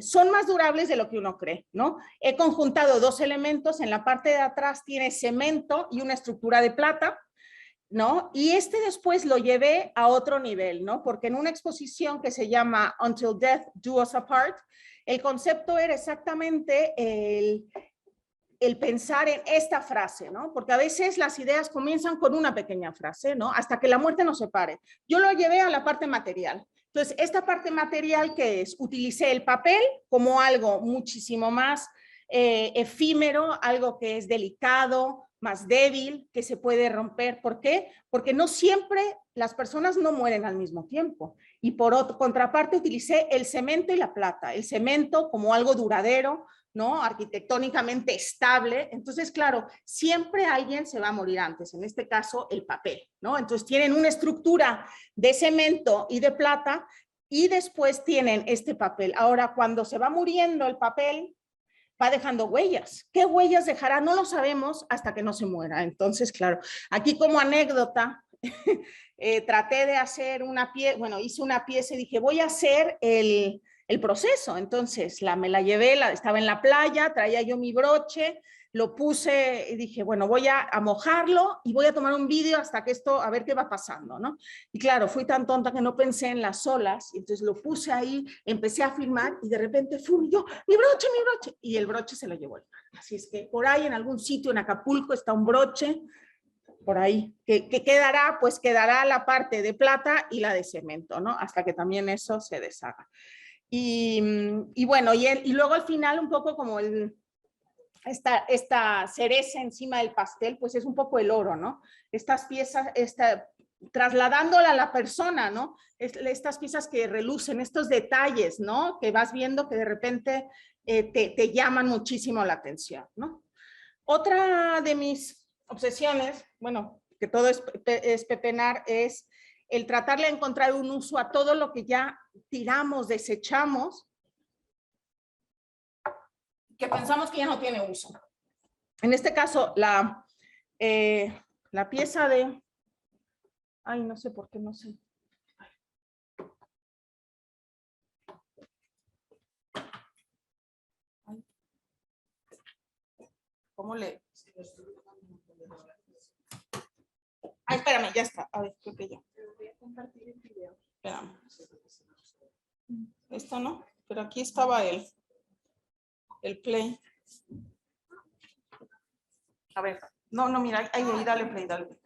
son más durables de lo que uno cree, ¿no? He conjuntado dos elementos, en la parte de atrás tiene cemento y una estructura de plata, ¿no? Y después lo llevé a otro nivel, ¿no? Porque en una exposición que se llama Until Death Do Us Apart, el concepto era exactamente el pensar en esta frase, ¿no? Porque a veces las ideas comienzan con una pequeña frase, ¿no? Hasta que la muerte nos separe. Yo lo llevé a la parte material. Entonces, esta parte material, que es, utilicé el papel como algo muchísimo más efímero, algo que es delicado, más débil, que se puede romper. ¿Por qué? Porque no siempre las personas no mueren al mismo tiempo. Y por contraparte, utilicé el cemento y la plata. El cemento como algo duradero, ¿no? Arquitectónicamente estable. Entonces, claro, siempre alguien se va a morir antes, en este caso el papel, ¿no? Entonces tienen una estructura de cemento y de plata y después tienen este papel. Ahora, cuando se va muriendo el papel, va dejando huellas. ¿Qué huellas dejará? No lo sabemos hasta que no se muera. Entonces, claro, aquí como anécdota, traté de hacer una pieza, bueno, hice una pieza y dije, voy a hacer el proceso. Entonces me la llevé, estaba en la playa, traía yo mi broche, lo puse y dije, bueno, voy a mojarlo y voy a tomar un vídeo hasta que esto, a ver qué va pasando, ¿no? Y claro, fui tan tonta que no pensé en las olas, y entonces lo puse ahí, empecé a filmar y de repente, ¡fum! Yo, mi broche, y el broche se lo llevó el mar. Así es que por ahí en algún sitio en Acapulco está un broche, por ahí, que quedará, pues quedará la parte de plata y la de cemento, ¿no? Hasta que también eso se deshaga. Y bueno, y luego al final un poco como esta cereza encima del pastel, pues es un poco el oro, ¿no? Estas piezas, trasladándola a la persona, ¿no? Estas piezas que relucen, estos detalles, ¿no? Que vas viendo que de repente te llaman muchísimo la atención, ¿no? Otra de mis obsesiones, bueno, que todo es pepenar, es el tratarle de encontrar un uso a todo lo que ya tiramos, desechamos, que pensamos que ya no tiene uso. En este caso, la pieza de... Ay, no sé por qué, no sé. Ay. ¿Cómo le...? Ay, espérame, ya está. A ver, creo que ya. Voy a compartir el video. Espérame. Esto no, pero aquí estaba el play. A ver, no, mira, ahí, dale play, dale play.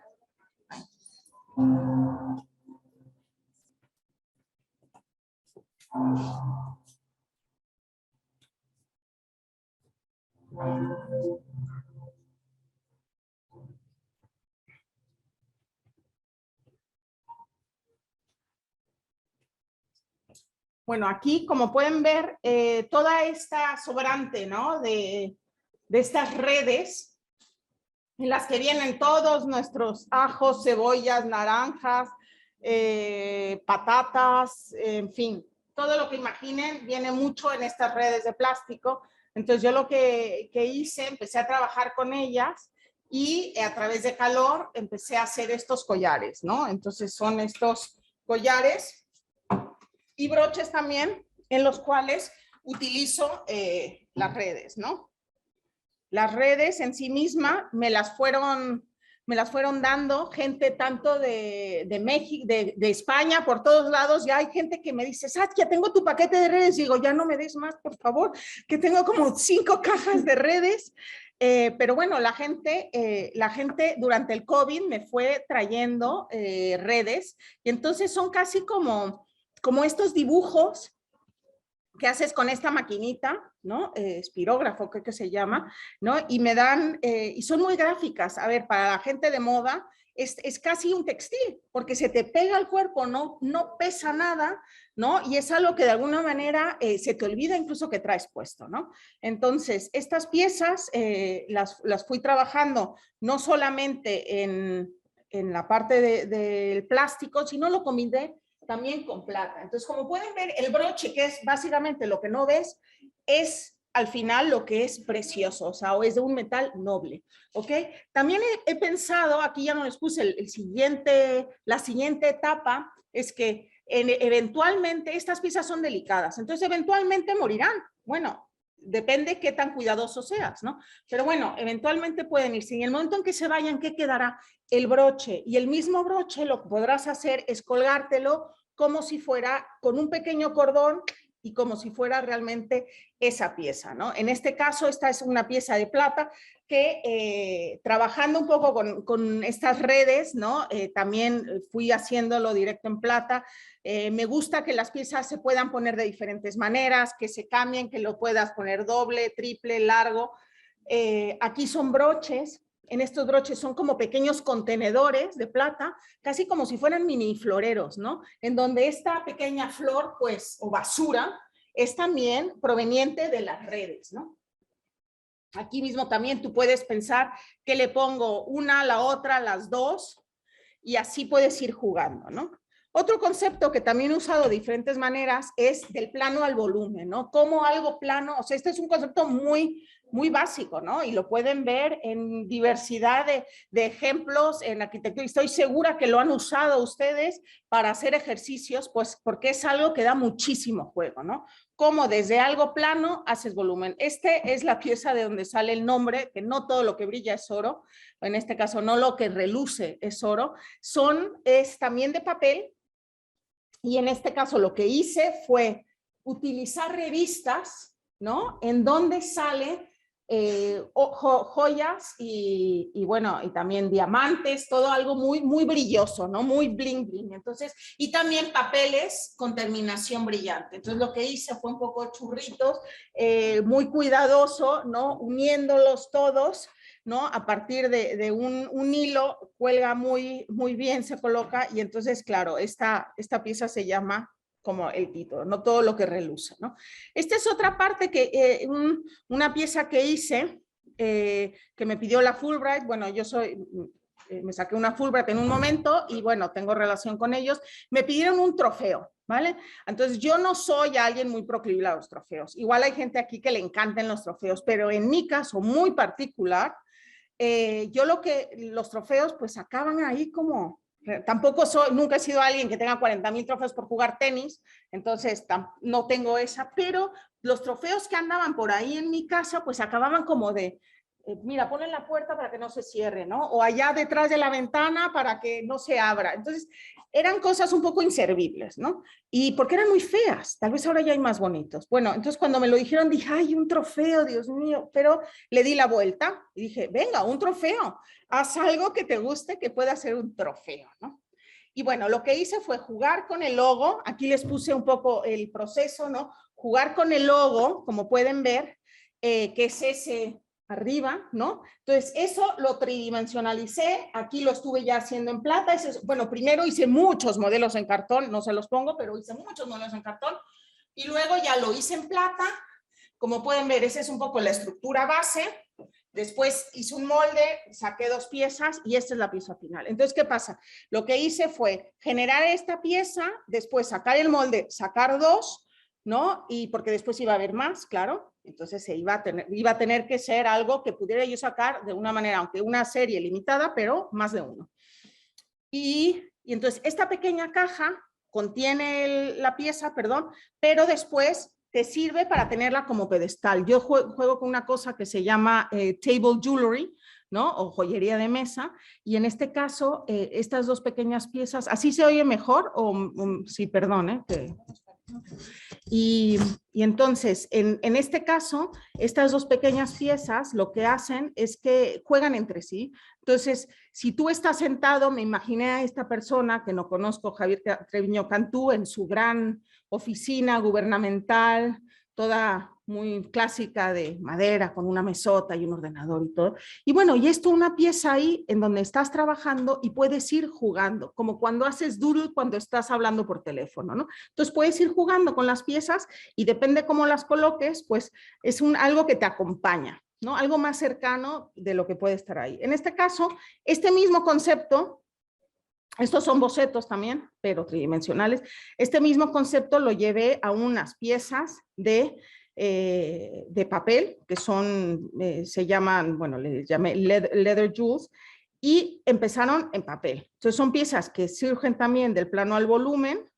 Bueno, aquí, como pueden ver, toda esta sobrante, ¿no? De estas redes en las que vienen todos nuestros ajos, cebollas, naranjas, patatas, en fin, todo lo que imaginen viene mucho en estas redes de plástico. Entonces yo lo que hice, empecé a trabajar con ellas y a través de calor empecé a hacer estos collares, ¿no? Entonces son estos collares y broches también en los cuales utilizo las redes, ¿no? Las redes en sí misma me las fueron dando gente tanto de México, de España, por todos lados. Ya hay gente que me dice, Saskia, tengo tu paquete de redes. Digo, ya no me des más, por favor, que tengo como 5 cajas de redes. Pero bueno, la gente durante el COVID me fue trayendo redes y entonces son casi como estos dibujos que haces con esta maquinita, ¿no? Espirógrafo, creo que se llama, ¿no? Y me dan, y son muy gráficas. A ver, para la gente de moda, es casi un textil, porque se te pega al cuerpo, no pesa nada, ¿no? Y es algo que de alguna manera se te olvida incluso que traes puesto, ¿no? Entonces, estas piezas las fui trabajando no solamente en la parte del plástico, sino lo combiné también con plata. Entonces, como pueden ver, el broche, que es básicamente lo que no ves, es al final lo que es precioso, o sea, o es de un metal noble, ¿ok? También he pensado, aquí ya no les puse la siguiente etapa, es que eventualmente estas piezas son delicadas, entonces eventualmente morirán. Bueno, depende qué tan cuidadoso seas, ¿no? Pero bueno, eventualmente pueden irse. Y en el momento en que se vayan, ¿qué quedará? El broche. Y el mismo broche lo que podrás hacer es colgártelo como si fuera con un pequeño cordón y como si fuera realmente esa pieza, ¿no? En este caso, esta es una pieza de plata que trabajando un poco con estas redes, ¿no? También fui haciéndolo directo en plata. Me gusta que las piezas se puedan poner de diferentes maneras, que se cambien, que lo puedas poner doble, triple, largo. Aquí son broches. En estos broches son como pequeños contenedores de plata, casi como si fueran mini floreros, ¿no? En donde esta pequeña flor, pues, o basura, es también proveniente de las redes, ¿no? Aquí mismo también tú puedes pensar que le pongo una, la otra, las dos, y así puedes ir jugando, ¿no? Otro concepto que también he usado de diferentes maneras es del plano al volumen, ¿no? Como algo plano, o sea, este es un concepto muy básico, ¿no? Y lo pueden ver en diversidad de ejemplos en arquitectura. Estoy segura que lo han usado ustedes para hacer ejercicios, pues porque es algo que da muchísimo juego, ¿no? Como desde algo plano haces volumen. Este es la pieza de donde sale el nombre, que no todo lo que brilla es oro, en este caso no lo que reluce es oro, es también de papel, y en este caso lo que hice fue utilizar revistas, ¿no? En donde sale joyas y bueno, y también diamantes, todo algo muy brilloso, ¿no? Muy bling bling. Entonces, y también papeles con terminación brillante. Entonces, lo que hice fue un poco churritos, muy cuidadoso, ¿no? Uniéndolos todos, ¿no? A partir de un hilo, cuelga muy bien, se coloca, y entonces, claro, esta pieza se llama como el título, no todo lo que reluce, ¿no? Esta es otra parte que, una pieza que hice, que me pidió la Fulbright. Bueno, yo me saqué una Fulbright en un momento y bueno, tengo relación con ellos. Me pidieron un trofeo, ¿vale? Entonces yo no soy alguien muy proclive a los trofeos. Igual hay gente aquí que le encantan los trofeos, pero en mi caso muy particular, los trofeos pues acaban ahí como, tampoco nunca he sido alguien que tenga 40,000 trofeos por jugar tenis, entonces no tengo esa, pero los trofeos que andaban por ahí en mi casa pues acababan como de, mira, ponen la puerta para que no se cierre, ¿no? O allá detrás de la ventana para que no se abra. Entonces eran cosas un poco inservibles, ¿no? Y porque eran muy feas, tal vez ahora ya hay más bonitos. Bueno, entonces cuando me lo dijeron dije, ay, un trofeo, Dios mío, pero le di la vuelta y dije, venga, un trofeo, haz algo que te guste que pueda ser un trofeo, ¿no? Y bueno, lo que hice fue jugar con el logo. Aquí les puse un poco el proceso, ¿no? Jugar con el logo, como pueden ver, que es ese arriba, ¿no? Entonces, eso lo tridimensionalicé. Aquí lo estuve ya haciendo en plata. Bueno, primero hice muchos modelos en cartón, no se los pongo, pero hice muchos modelos en cartón. Y luego ya lo hice en plata. Como pueden ver, esa es un poco la estructura base. Después hice un molde, saqué 2 piezas y esta es la pieza final. Entonces, ¿qué pasa? Lo que hice fue generar esta pieza, después sacar el molde, sacar 2, ¿no? Y porque después iba a haber más, claro. Entonces se iba a tener que ser algo que pudiera yo sacar de una manera, aunque una serie limitada, pero más de uno. Y entonces esta pequeña caja contiene la pieza, perdón, pero después te sirve para tenerla como pedestal. Yo juego con una cosa que se llama table jewelry, ¿no? O joyería de mesa, y en este caso, estas 2 pequeñas piezas, ¿así se oye mejor? Sí, perdón, Y entonces, en este caso, estas 2 pequeñas piezas lo que hacen es que juegan entre sí. Entonces, si tú estás sentado, me imaginé a esta persona que no conozco, Javier Treviño Cantú, en su gran oficina gubernamental, toda muy clásica de madera, con una mesota y un ordenador y todo. Y bueno, y esto una pieza ahí en donde estás trabajando y puedes ir jugando, como cuando haces doodle cuando estás hablando por teléfono, ¿no? Entonces puedes ir jugando con las piezas y depende cómo las coloques, pues es algo que te acompaña, ¿no? Algo más cercano de lo que puede estar ahí. En este caso, este mismo concepto, estos son bocetos también, pero tridimensionales, este mismo concepto lo llevé a unas piezas de papel, que son, se llaman, bueno, les llamé leather jewels, y empezaron en papel. Entonces son piezas que surgen también del plano al volumen.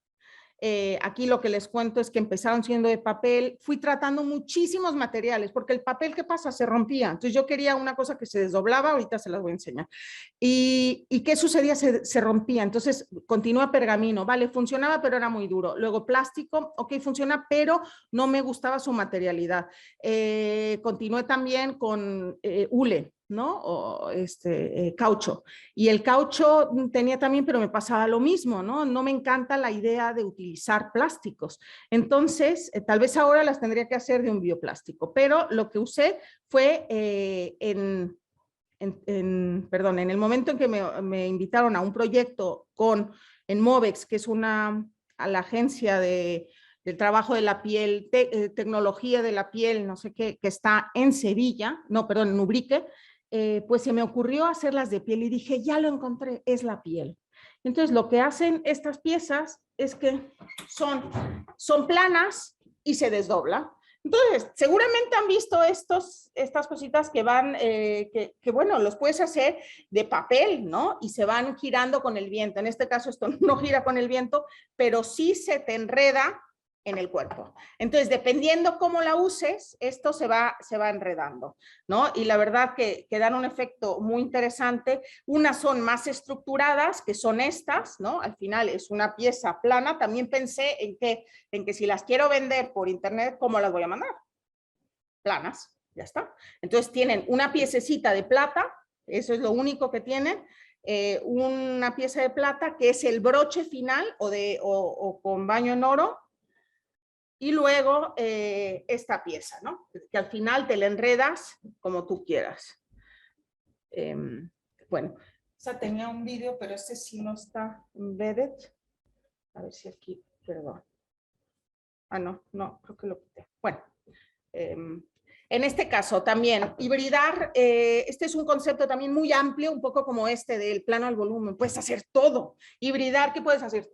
Aquí lo que les cuento es que empezaron siendo de papel. Fui tratando muchísimos materiales, porque el papel, ¿qué pasa? Se rompía. Entonces yo quería una cosa que se desdoblaba, ahorita se las voy a enseñar. ¿Y qué sucedía? Se rompía. Entonces continúa pergamino. Vale, funcionaba, pero era muy duro. Luego plástico, ok, funciona, pero no me gustaba su materialidad. Continué también con hule, ¿no? O caucho. Y el caucho tenía también, pero me pasaba lo mismo, ¿no? No me encanta la idea de utilizar plásticos. Entonces, tal vez ahora las tendría que hacer de un bioplástico, pero lo que usé fue en el momento en que me invitaron a un proyecto en Movex, que es a la agencia del trabajo de la piel, tecnología de la piel, no sé qué, que está en Sevilla, no, perdón, en Ubrique, pues se me ocurrió hacerlas de piel y dije, ya lo encontré, es la piel. Entonces, lo que hacen estas piezas es que son planas y se desdoblan. Entonces, seguramente han visto estas cositas que van, que bueno, los puedes hacer de papel, ¿no? Y se van girando con el viento. En este caso, esto no gira con el viento, pero sí se te enreda en el cuerpo. Entonces, dependiendo cómo la uses, esto se va enredando, ¿no? Y la verdad que dan un efecto muy interesante. Unas son más estructuradas, que son estas, ¿no? Al final es una pieza plana. También pensé en que si las quiero vender por internet, ¿cómo las voy a mandar? Planas, ya está. Entonces tienen una piececita de plata, eso es lo único que tienen, una pieza de plata que es el broche final o con baño en oro, y luego esta pieza, ¿no? Que al final te la enredas como tú quieras. Bueno, esa tenía un vídeo, pero este sí no está embedded. A ver si aquí, perdón. Ah, no, creo que lo quité. Bueno, en este caso también, hibridar, este es un concepto también muy amplio, un poco como este del plano al volumen. Puedes hacer todo. Hibridar, ¿qué puedes hacer?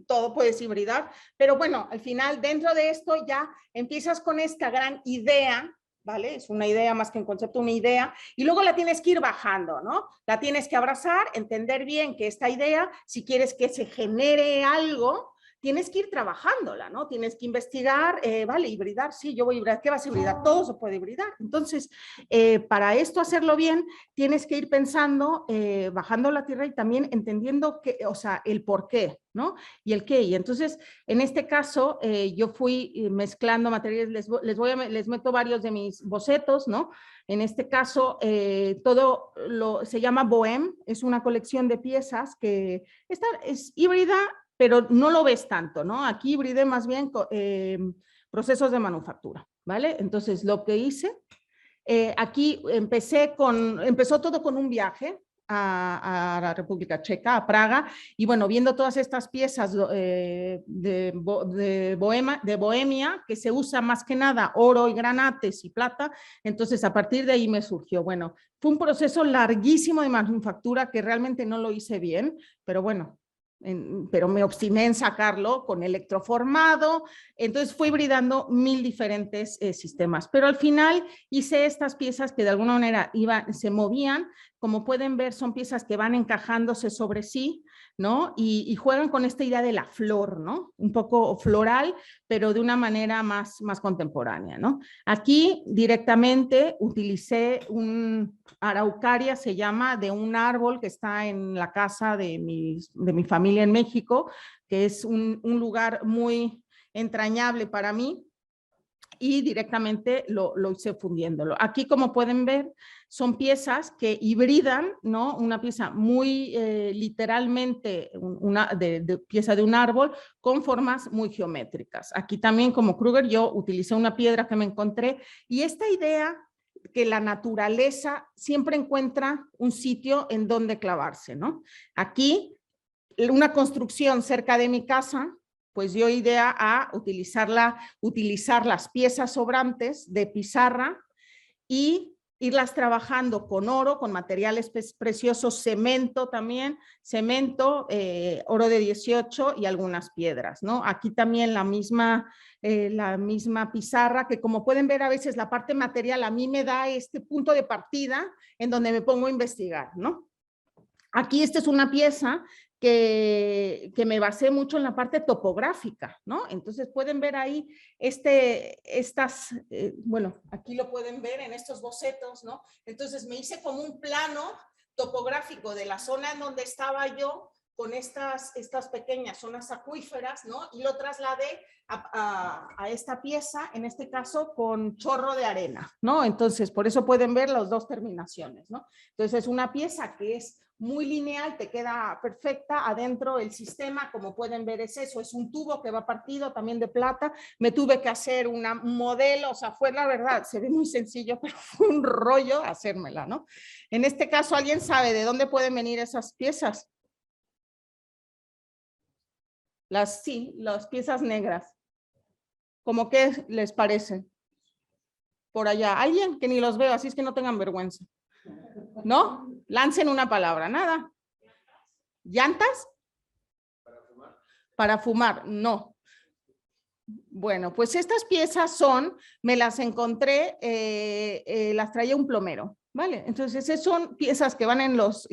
Todo puedes hibridar, pero bueno, al final dentro de esto ya empiezas con esta gran idea, ¿vale? Es una idea más que un concepto, una idea, y luego la tienes que ir bajando, ¿no? La tienes que abrazar, entender bien que esta idea, si quieres que se genere algo, tienes que ir trabajándola, ¿no? Tienes que investigar, vale, hibridar, sí, yo voy a hibridar, ¿qué vas a hibridar? Todo se puede hibridar. Entonces, para esto hacerlo bien, tienes que ir pensando, bajando la tierra y también entendiendo que, o sea, el por qué, ¿no? Y el qué. Y entonces, en este caso, yo fui mezclando materiales, les meto varios de mis bocetos, ¿no? En este caso, se llama Bohem, es una colección de piezas que es híbrida, pero no lo ves tanto, ¿no? Aquí hibridé más bien procesos de manufactura, ¿vale? Entonces, lo que hice, aquí empezó todo con un viaje a la República Checa, a Praga, y bueno, viendo todas estas piezas de Bohemia, que se usa más que nada oro y granates y plata, entonces a partir de ahí me surgió, bueno, fue un proceso larguísimo de manufactura que realmente no lo hice bien, pero bueno, pero me obstiné en sacarlo con electroformado, entonces fui hibridando 1000 diferentes sistemas, pero al final hice estas piezas que de alguna manera se movían, como pueden ver son piezas que van encajándose sobre sí, ¿no? Y juegan con esta idea de la flor, ¿no? Un poco floral, pero de una manera más contemporánea, ¿no? Aquí directamente utilicé un araucaria, se llama, de un árbol que está en la casa de mi familia en México, que es un lugar muy entrañable para mí, y directamente lo hice fundiéndolo. Aquí, como pueden ver, son piezas que hibridan, ¿no? Una pieza muy literalmente, pieza de un árbol con formas muy geométricas. Aquí también, como Kruger, yo utilicé una piedra que me encontré, y esta idea que la naturaleza siempre encuentra un sitio en donde clavarse, ¿no? Aquí, una construcción cerca de mi casa, pues dio idea a utilizar las piezas sobrantes de pizarra y irlas trabajando con oro, con materiales preciosos, cemento también, oro de 18 y algunas piedras, ¿no? Aquí también la misma pizarra, que como pueden ver a veces la parte material a mí me da este punto de partida en donde me pongo a investigar, ¿no? Aquí esta es una pieza que me basé mucho en la parte topográfica, ¿no? Entonces pueden ver ahí bueno, aquí lo pueden ver en estos bocetos, ¿no? Entonces me hice como un plano topográfico de la zona en donde estaba yo con estas pequeñas zonas acuíferas, ¿no? Y lo trasladé a esta pieza, en este caso con chorro de arena, ¿no? Entonces, por eso pueden ver las dos terminaciones, ¿no? Entonces, es una pieza que es muy lineal, te queda perfecta. Adentro el sistema, como pueden ver, es eso, es un tubo que va partido también de plata. Me tuve que hacer un modelo, o sea, fue la verdad, se ve muy sencillo, pero fue un rollo hacérmela, ¿no? En este caso, ¿alguien sabe de dónde pueden venir esas piezas? Las piezas negras. ¿Cómo qué les parece? Por allá, alguien que ni los veo, así es que no tengan vergüenza. ¿No? Lancen una palabra, nada. ¿Llantas? Para fumar, no. Bueno, pues estas piezas me las encontré, las traía un plomero, ¿vale? Entonces, esas son piezas que van en los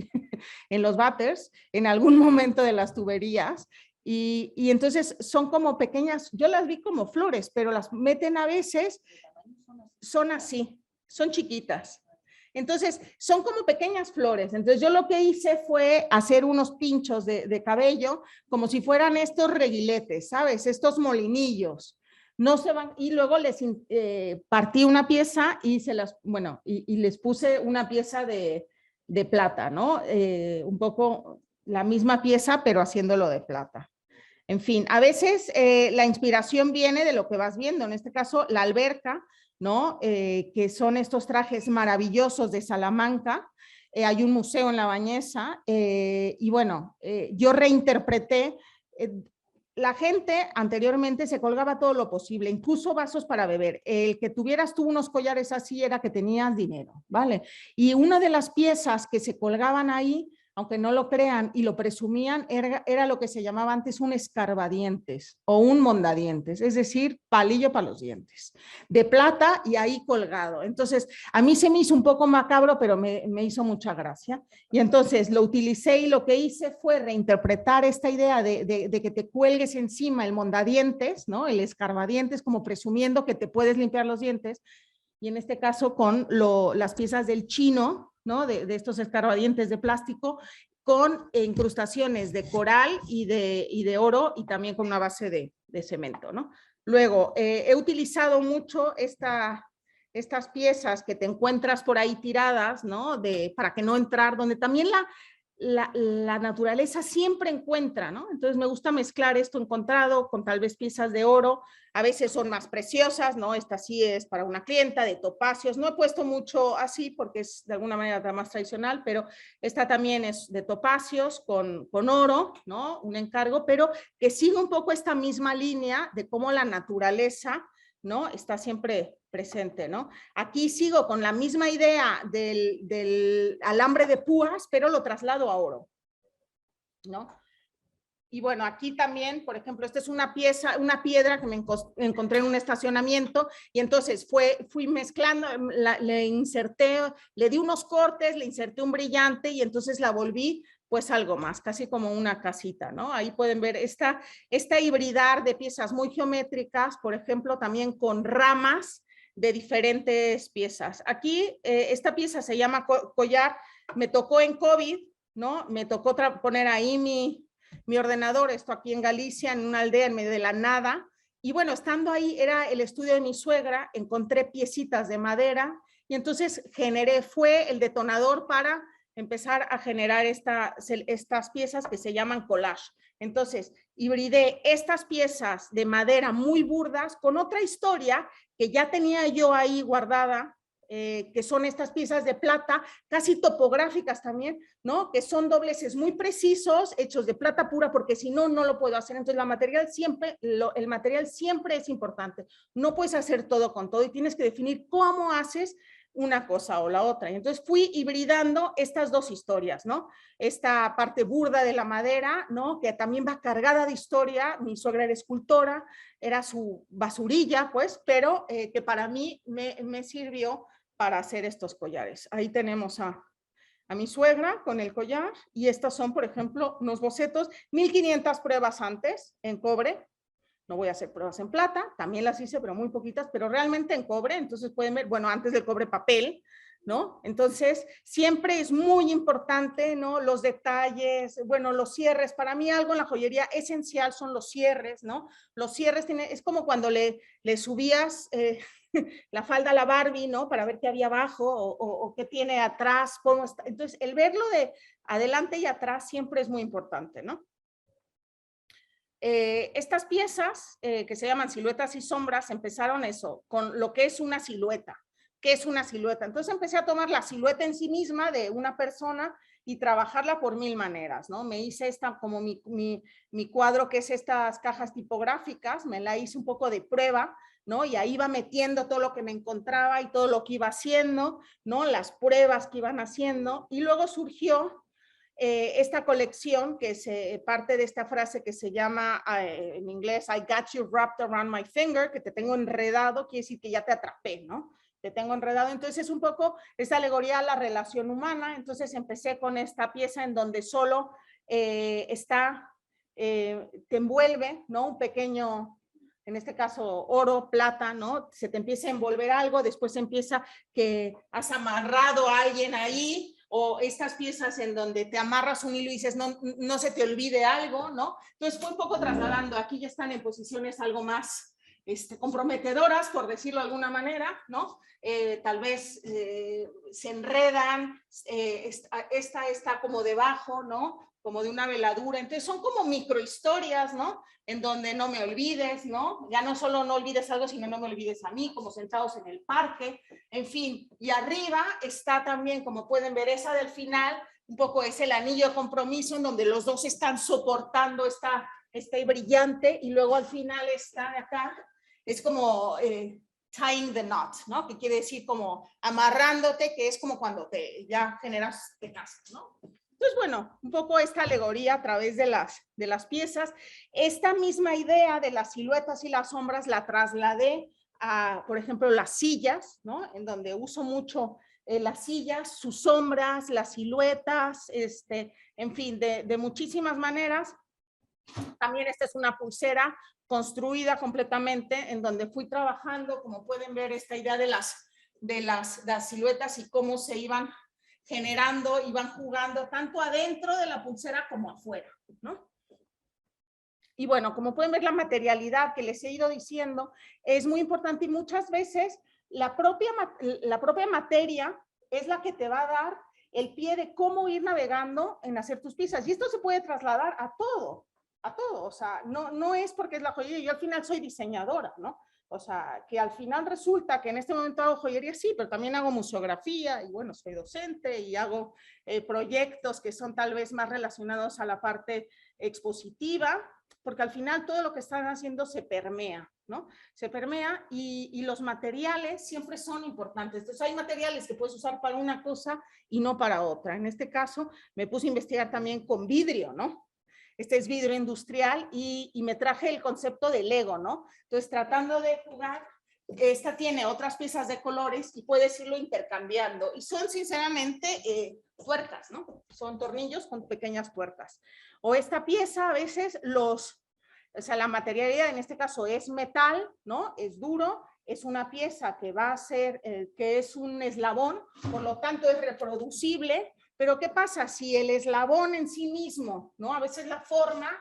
váters, en algún momento de las tuberías, y entonces son como pequeñas, yo las vi como flores, pero las meten a veces, son así, son chiquitas. Entonces, son como pequeñas flores. Entonces, yo lo que hice fue hacer unos pinchos de cabello, como si fueran estos reguiletes, ¿sabes? Estos molinillos. No se van, y luego les partí una pieza y y les puse una pieza de plata, ¿no? Un poco la misma pieza, pero haciéndolo de plata. En fin, a veces la inspiración viene de lo que vas viendo. En este caso, la alberca, ¿no? Que son estos trajes maravillosos de Salamanca. Hay un museo en La Bañeza, y bueno, yo reinterpreté. La gente anteriormente se colgaba todo lo posible, incluso vasos para beber. El que tuvieras tú unos collares así era que tenías dinero, ¿vale? Y una de las piezas que se colgaban ahí, aunque no lo crean y lo presumían, era lo que se llamaba antes un escarbadientes o un mondadientes, es decir, palillo para los dientes, de plata y ahí colgado. Entonces, a mí se me hizo un poco macabro, pero me hizo mucha gracia. Y entonces lo utilicé y lo que hice fue reinterpretar esta idea de que te cuelgues encima el mondadientes, ¿no? El escarbadientes, como presumiendo que te puedes limpiar los dientes. Y en este caso con las piezas del chino, ¿no? De estos escarbadientes de plástico, con incrustaciones de coral y de oro, y también con una base de cemento, ¿no? Luego, he utilizado mucho estas piezas que te encuentras por ahí tiradas, ¿no? Para que no entrar, donde también la naturaleza siempre encuentra, ¿no? Entonces me gusta mezclar esto encontrado con tal vez piezas de oro, a veces son más preciosas, ¿no? Esta sí es para una clienta de topacios, no he puesto mucho así porque es de alguna manera más tradicional, pero esta también es de topacios con oro, ¿no? Un encargo, pero que sigue un poco esta misma línea de cómo la naturaleza, ¿no? Está siempre presente, ¿no? Aquí sigo con la misma idea del alambre de púas, pero lo traslado a oro, ¿no? Y bueno, aquí también, por ejemplo, esta es una piedra que me encontré en un estacionamiento, y entonces fui mezclando, le inserté, le di unos cortes, le inserté un brillante, y entonces la volví pues algo más, casi como una casita, ¿no? Ahí pueden ver esta hibridar de piezas muy geométricas, por ejemplo, también con ramas de diferentes piezas. Aquí, esta pieza se llama collar, me tocó en COVID, ¿no? Me tocó poner ahí mi ordenador, esto aquí en Galicia, en una aldea en medio de la nada, y bueno, estando ahí, era el estudio de mi suegra, encontré piecitas de madera, y entonces fue el detonador para empezar a generar estas piezas que se llaman collage. Entonces, hibridé estas piezas de madera muy burdas con otra historia que ya tenía yo ahí guardada, que son estas piezas de plata, casi topográficas también, ¿no? Que son dobleces muy precisos, hechos de plata pura, porque si no, no lo puedo hacer. Entonces, el material siempre es importante. No puedes hacer todo con todo y tienes que definir cómo haces una cosa o la otra. Y entonces fui hibridando estas dos historias, ¿no? Esta parte burda de la madera, ¿no? Que también va cargada de historia. Mi suegra era escultora, era su basurilla, pues, pero que para mí me sirvió para hacer estos collares. Ahí tenemos a mi suegra con el collar, y estos son, por ejemplo, unos bocetos, 1500 pruebas antes en cobre. No voy a hacer pruebas en plata, también las hice, pero muy poquitas, pero realmente en cobre. Entonces pueden ver, bueno, antes del cobre papel, ¿no? Entonces siempre es muy importante, ¿no? Los detalles, bueno, los cierres. Para mí algo en la joyería esencial son los cierres, ¿no? Los cierres es como cuando le subías la falda a la Barbie, ¿no? Para ver qué había abajo o qué tiene atrás, cómo está. Entonces el verlo de adelante y atrás siempre es muy importante, ¿no? Estas piezas que se llaman siluetas y sombras empezaron eso, con lo que es una silueta. ¿Qué es una silueta? Entonces empecé a tomar la silueta en sí misma de una persona y trabajarla por 1000 maneras, ¿no? Me hice esta como mi cuadro, que es estas cajas tipográficas, me la hice un poco de prueba, ¿no? Y ahí iba metiendo todo lo que me encontraba y todo lo que iba haciendo, ¿no? Las pruebas que iban haciendo, y luego surgió esta colección que es parte de esta frase que se llama en inglés I got you wrapped around my finger, que te tengo enredado, quiere decir que ya te atrapé, ¿no? Te tengo enredado. Entonces es un poco esta alegoría a la relación humana. Entonces empecé con esta pieza en donde solo te envuelve, ¿no? Un pequeño, en este caso oro, plata, ¿no? Se te empieza a envolver algo, después empieza que has amarrado a alguien ahí, o estas piezas en donde te amarras un hilo y dices, no se te olvide algo, ¿no? Entonces fue un poco trasladando, aquí ya están en posiciones algo más comprometedoras, por decirlo de alguna manera, ¿no? Tal vez se enredan, esta está como debajo, ¿no? Como de una veladura. Entonces son como microhistorias, ¿no? En donde no me olvides, ¿no? Ya no solo no olvides algo, sino no me olvides a mí, como sentados en el parque, en fin. Y arriba está también, como pueden ver, esa del final, un poco es el anillo de compromiso, en donde los dos están soportando esta brillante, y luego al final está de acá, es como tying the knot, ¿no? Que quiere decir como amarrándote, que es como cuando ya te casas, ¿no? Entonces, bueno, un poco esta alegoría a través de las piezas. Esta misma idea de las siluetas y las sombras la trasladé a, por ejemplo, las sillas, ¿no? En donde uso mucho las sillas, sus sombras, las siluetas, en fin, de muchísimas maneras. También esta es una pulsera construida completamente en donde fui trabajando, como pueden ver, esta idea de las siluetas y cómo se iban generando, iban jugando tanto adentro de la pulsera como afuera, ¿no? Y bueno, como pueden ver, la materialidad que les he ido diciendo es muy importante y muchas veces la propia materia es la que te va a dar el pie de cómo ir navegando en hacer tus piezas. Y esto se puede trasladar a todo, o sea, no es porque es la joyería, yo al final soy diseñadora, ¿no? O sea, que al final resulta que en este momento hago joyería, sí, pero también hago museografía y bueno, soy docente y hago proyectos que son tal vez más relacionados a la parte expositiva, porque al final todo lo que están haciendo se permea, ¿no? Se permea y los materiales siempre son importantes. Entonces hay materiales que puedes usar para una cosa y no para otra. En este caso me puse a investigar también con vidrio, ¿no? Este es vidrio industrial y me traje el concepto de Lego, ¿no? Entonces, tratando de jugar, esta tiene otras piezas de colores y puedes irlo intercambiando. Y son, sinceramente, puertas, ¿no? Son tornillos con pequeñas puertas. O esta pieza, a veces, o sea, la materialidad en este caso es metal, ¿no? Es duro, es una pieza que va a ser, que es un eslabón, por lo tanto es reproducible. Pero ¿qué pasa? Si el eslabón en sí mismo, ¿no? A veces la forma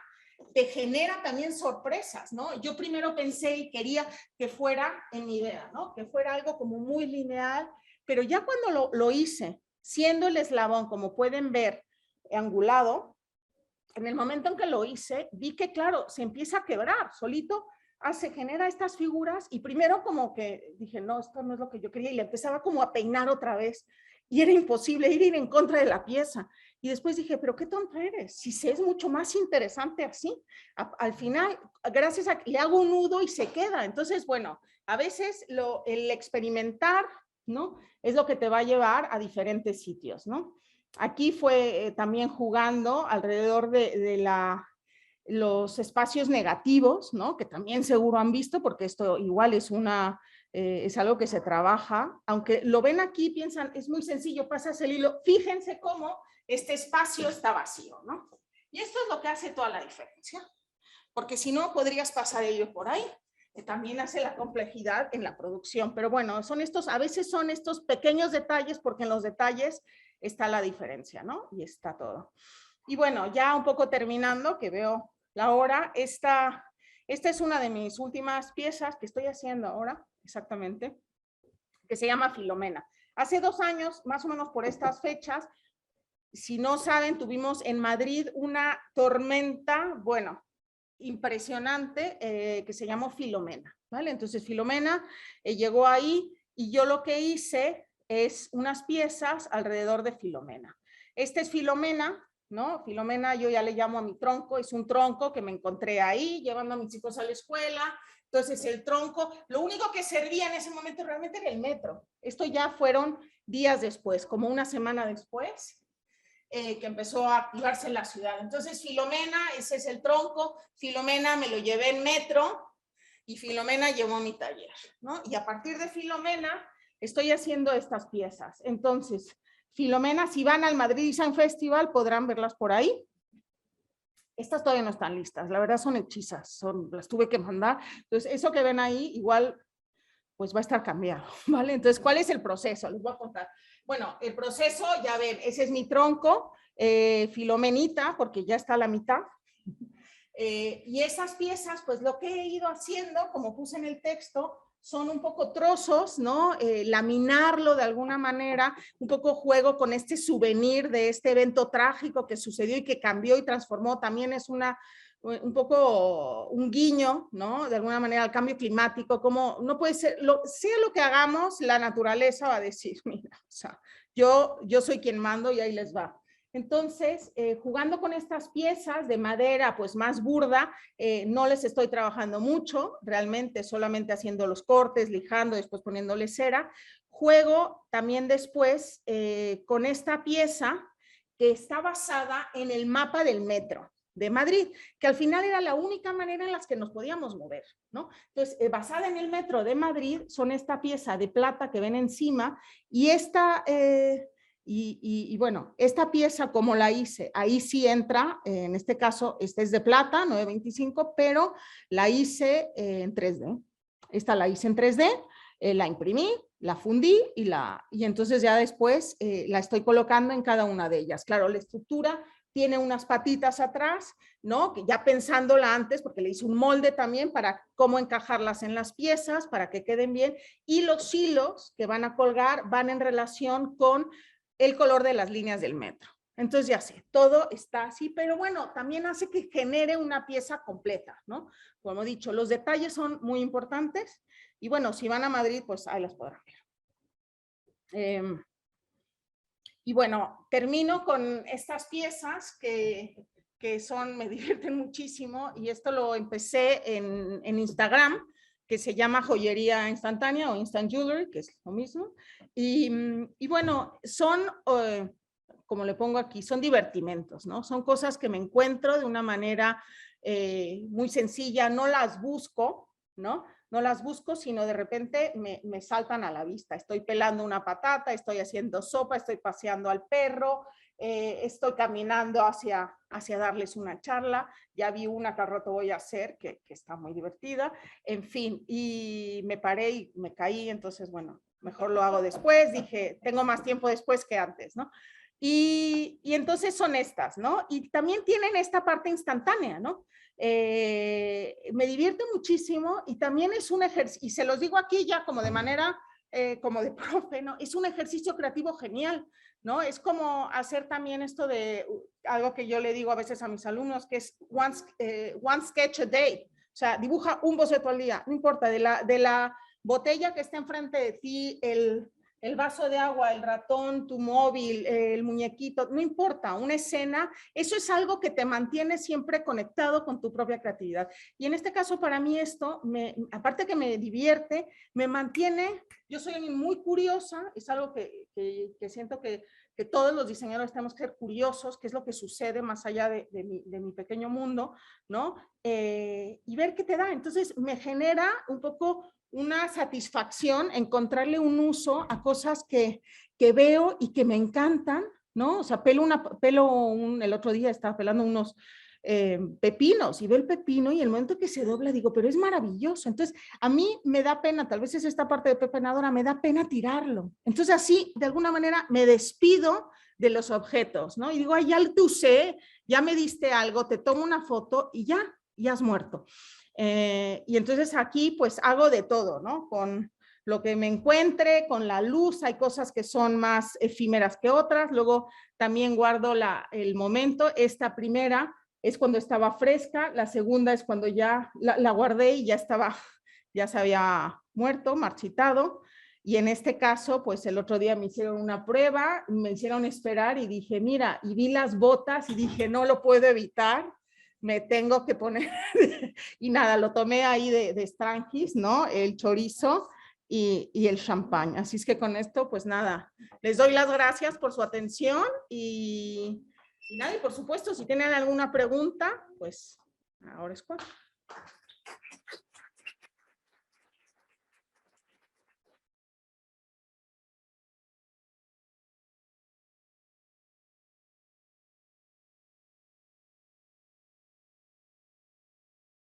te genera también sorpresas, ¿no? Yo primero pensé y quería que fuera en mi idea, ¿no? Que fuera algo como muy lineal, pero ya cuando lo hice, siendo el eslabón, como pueden ver, angulado, en el momento en que lo hice, vi que, claro, se empieza a quebrar, solito se genera estas figuras y primero como que dije, no, esto no es lo que yo quería y le empezaba como a peinar otra vez y era imposible ir en contra de la pieza. Y después dije, pero qué tonta eres, si se es mucho más interesante así. Al final, gracias a que le hago un nudo y se queda. Entonces, bueno, a veces el experimentar, ¿no? Es lo que te va a llevar a diferentes sitios, ¿no? Aquí fue también jugando alrededor de los espacios negativos, ¿no? Que también seguro han visto, porque esto igual es algo que se trabaja, aunque lo ven aquí, piensan, es muy sencillo, pasas el hilo, fíjense cómo este espacio está vacío, ¿no? Y esto es lo que hace toda la diferencia, porque si no, podrías pasar el hilo por ahí, que también hace la complejidad en la producción, pero bueno, a veces son estos pequeños detalles, porque en los detalles está la diferencia, ¿no? Y está todo. Y bueno, ya un poco terminando, que veo la hora, esta es una de mis últimas piezas que estoy haciendo ahora, exactamente, que se llama Filomena. Hace 2 años, más o menos por estas fechas, si no saben, tuvimos en Madrid una tormenta, bueno, impresionante, que se llamó Filomena, ¿vale? Entonces Filomena llegó ahí y yo lo que hice es unas piezas alrededor de Filomena. Este es Filomena, ¿no? Filomena yo ya le llamo a mi tronco, es un tronco que me encontré ahí llevando a mis hijos a la escuela. Entonces el tronco, lo único que servía en ese momento realmente era el metro. Esto ya fueron días después, como una semana después, que empezó a activarse en la ciudad. Entonces Filomena, ese es el tronco, Filomena me lo llevé en metro y Filomena llevó mi taller, ¿no? Y a partir de Filomena estoy haciendo estas piezas. Entonces, Filomena, si van al Madrid Design Festival, podrán verlas por ahí. Estas todavía no están listas, la verdad son hechizas, las tuve que mandar. Entonces, eso que ven ahí, igual, pues va a estar cambiado, ¿vale? Entonces, ¿cuál es el proceso? Les voy a contar. Bueno, el proceso, ya ven, ese es mi tronco, Filomenita, porque ya está a la mitad. Y esas piezas, pues lo que he ido haciendo, como puse en el texto, son un poco trozos, ¿no? Laminarlo de alguna manera, un poco juego con este souvenir de este evento trágico que sucedió y que cambió y transformó, también es un poco un guiño, ¿no? De alguna manera al cambio climático, como no puede ser, sea lo que hagamos, la naturaleza va a decir, mira, o sea, yo soy quien mando y ahí les va. Entonces, jugando con estas piezas de madera pues más burda, no les estoy trabajando mucho, realmente solamente haciendo los cortes, lijando, después poniéndole cera. Juego también después con esta pieza que está basada en el mapa del metro de Madrid, que al final era la única manera en la que nos podíamos mover, ¿no? Entonces, basada en el metro de Madrid, son esta pieza de plata que ven encima, y esta, bueno, esta pieza como la hice, ahí sí entra, en este caso, esta es de plata, 925, pero la hice en 3D. Esta la hice en 3D, la imprimí, la fundí y entonces ya después la estoy colocando en cada una de ellas. Claro, la estructura tiene unas patitas atrás, ¿no? Que ya pensándola antes, porque le hice un molde también para cómo encajarlas en las piezas, para que queden bien, y los hilos que van a colgar van en relación con el color de las líneas del metro. Entonces ya sé, todo está así, pero bueno, también hace que genere una pieza completa, ¿no? Como he dicho, los detalles son muy importantes, y bueno, si van a Madrid, pues ahí las podrán ver. Y bueno, termino con estas piezas que son, me divierten muchísimo, y esto lo empecé en Instagram, que se llama Joyería Instantánea o Instant Jewelry, que es lo mismo. Y bueno, son, como le pongo aquí, son divertimentos, ¿no? Son cosas que me encuentro de una manera muy sencilla, no las busco, ¿no? No las busco, sino de repente me saltan a la vista. Estoy pelando una patata, estoy haciendo sopa, estoy paseando al perro, estoy caminando hacia darles una charla. Ya vi una que al rato voy a hacer, que está muy divertida. En fin, y me paré y me caí, entonces, bueno, mejor lo hago después. Dije, tengo más tiempo después que antes, ¿no? Y entonces son estas, ¿no? Y también tienen esta parte instantánea, ¿no? Me divierte muchísimo, y también es un ejercicio, y se los digo aquí ya como de manera, como de profe, ¿no? Es un ejercicio creativo genial, ¿no? Es como hacer también esto de algo que yo le digo a veces a mis alumnos, que es one sketch a day. O sea, dibuja un boceto al día, no importa, de la botella que está enfrente de ti, el vaso de agua, el ratón, tu móvil, el muñequito, no importa, una escena, eso es algo que te mantiene siempre conectado con tu propia creatividad. Y en este caso, para mí esto, aparte que me divierte, me mantiene, yo soy muy curiosa, es algo que siento que todos los diseñadores tenemos que ser curiosos, qué es lo que sucede más allá de mi pequeño mundo, ¿no? Y ver qué te da. Entonces, me genera un poco una satisfacción encontrarle un uso a cosas que veo y que me encantan, ¿no? O sea, el otro día estaba pelando unos pepinos, y veo el pepino, y el momento que se dobla digo, pero es maravilloso. Entonces, a mí me da pena, tal vez es esta parte de pepenadora, me da pena tirarlo. Entonces, así, de alguna manera, me despido de los objetos, ¿no? Y digo, ay, ya te usé, ya me diste algo, te tomo una foto y ya has muerto. Y entonces aquí pues hago de todo, ¿no? Con lo que me encuentre, con la luz, hay cosas que son más efímeras que otras, luego también guardo el momento. Esta primera es cuando estaba fresca, la segunda es cuando ya la guardé y ya se había muerto, marchitado. Y en este caso, pues el otro día me hicieron una prueba, me hicieron esperar y dije, mira, y vi las botas y dije, no lo puedo evitar, me tengo que poner, y nada, lo tomé ahí de Strangis, ¿no? El chorizo y el champán. Así es que con esto, pues nada, les doy las gracias por su atención, y nada, y por supuesto, si tienen alguna pregunta, pues ahora es cuando.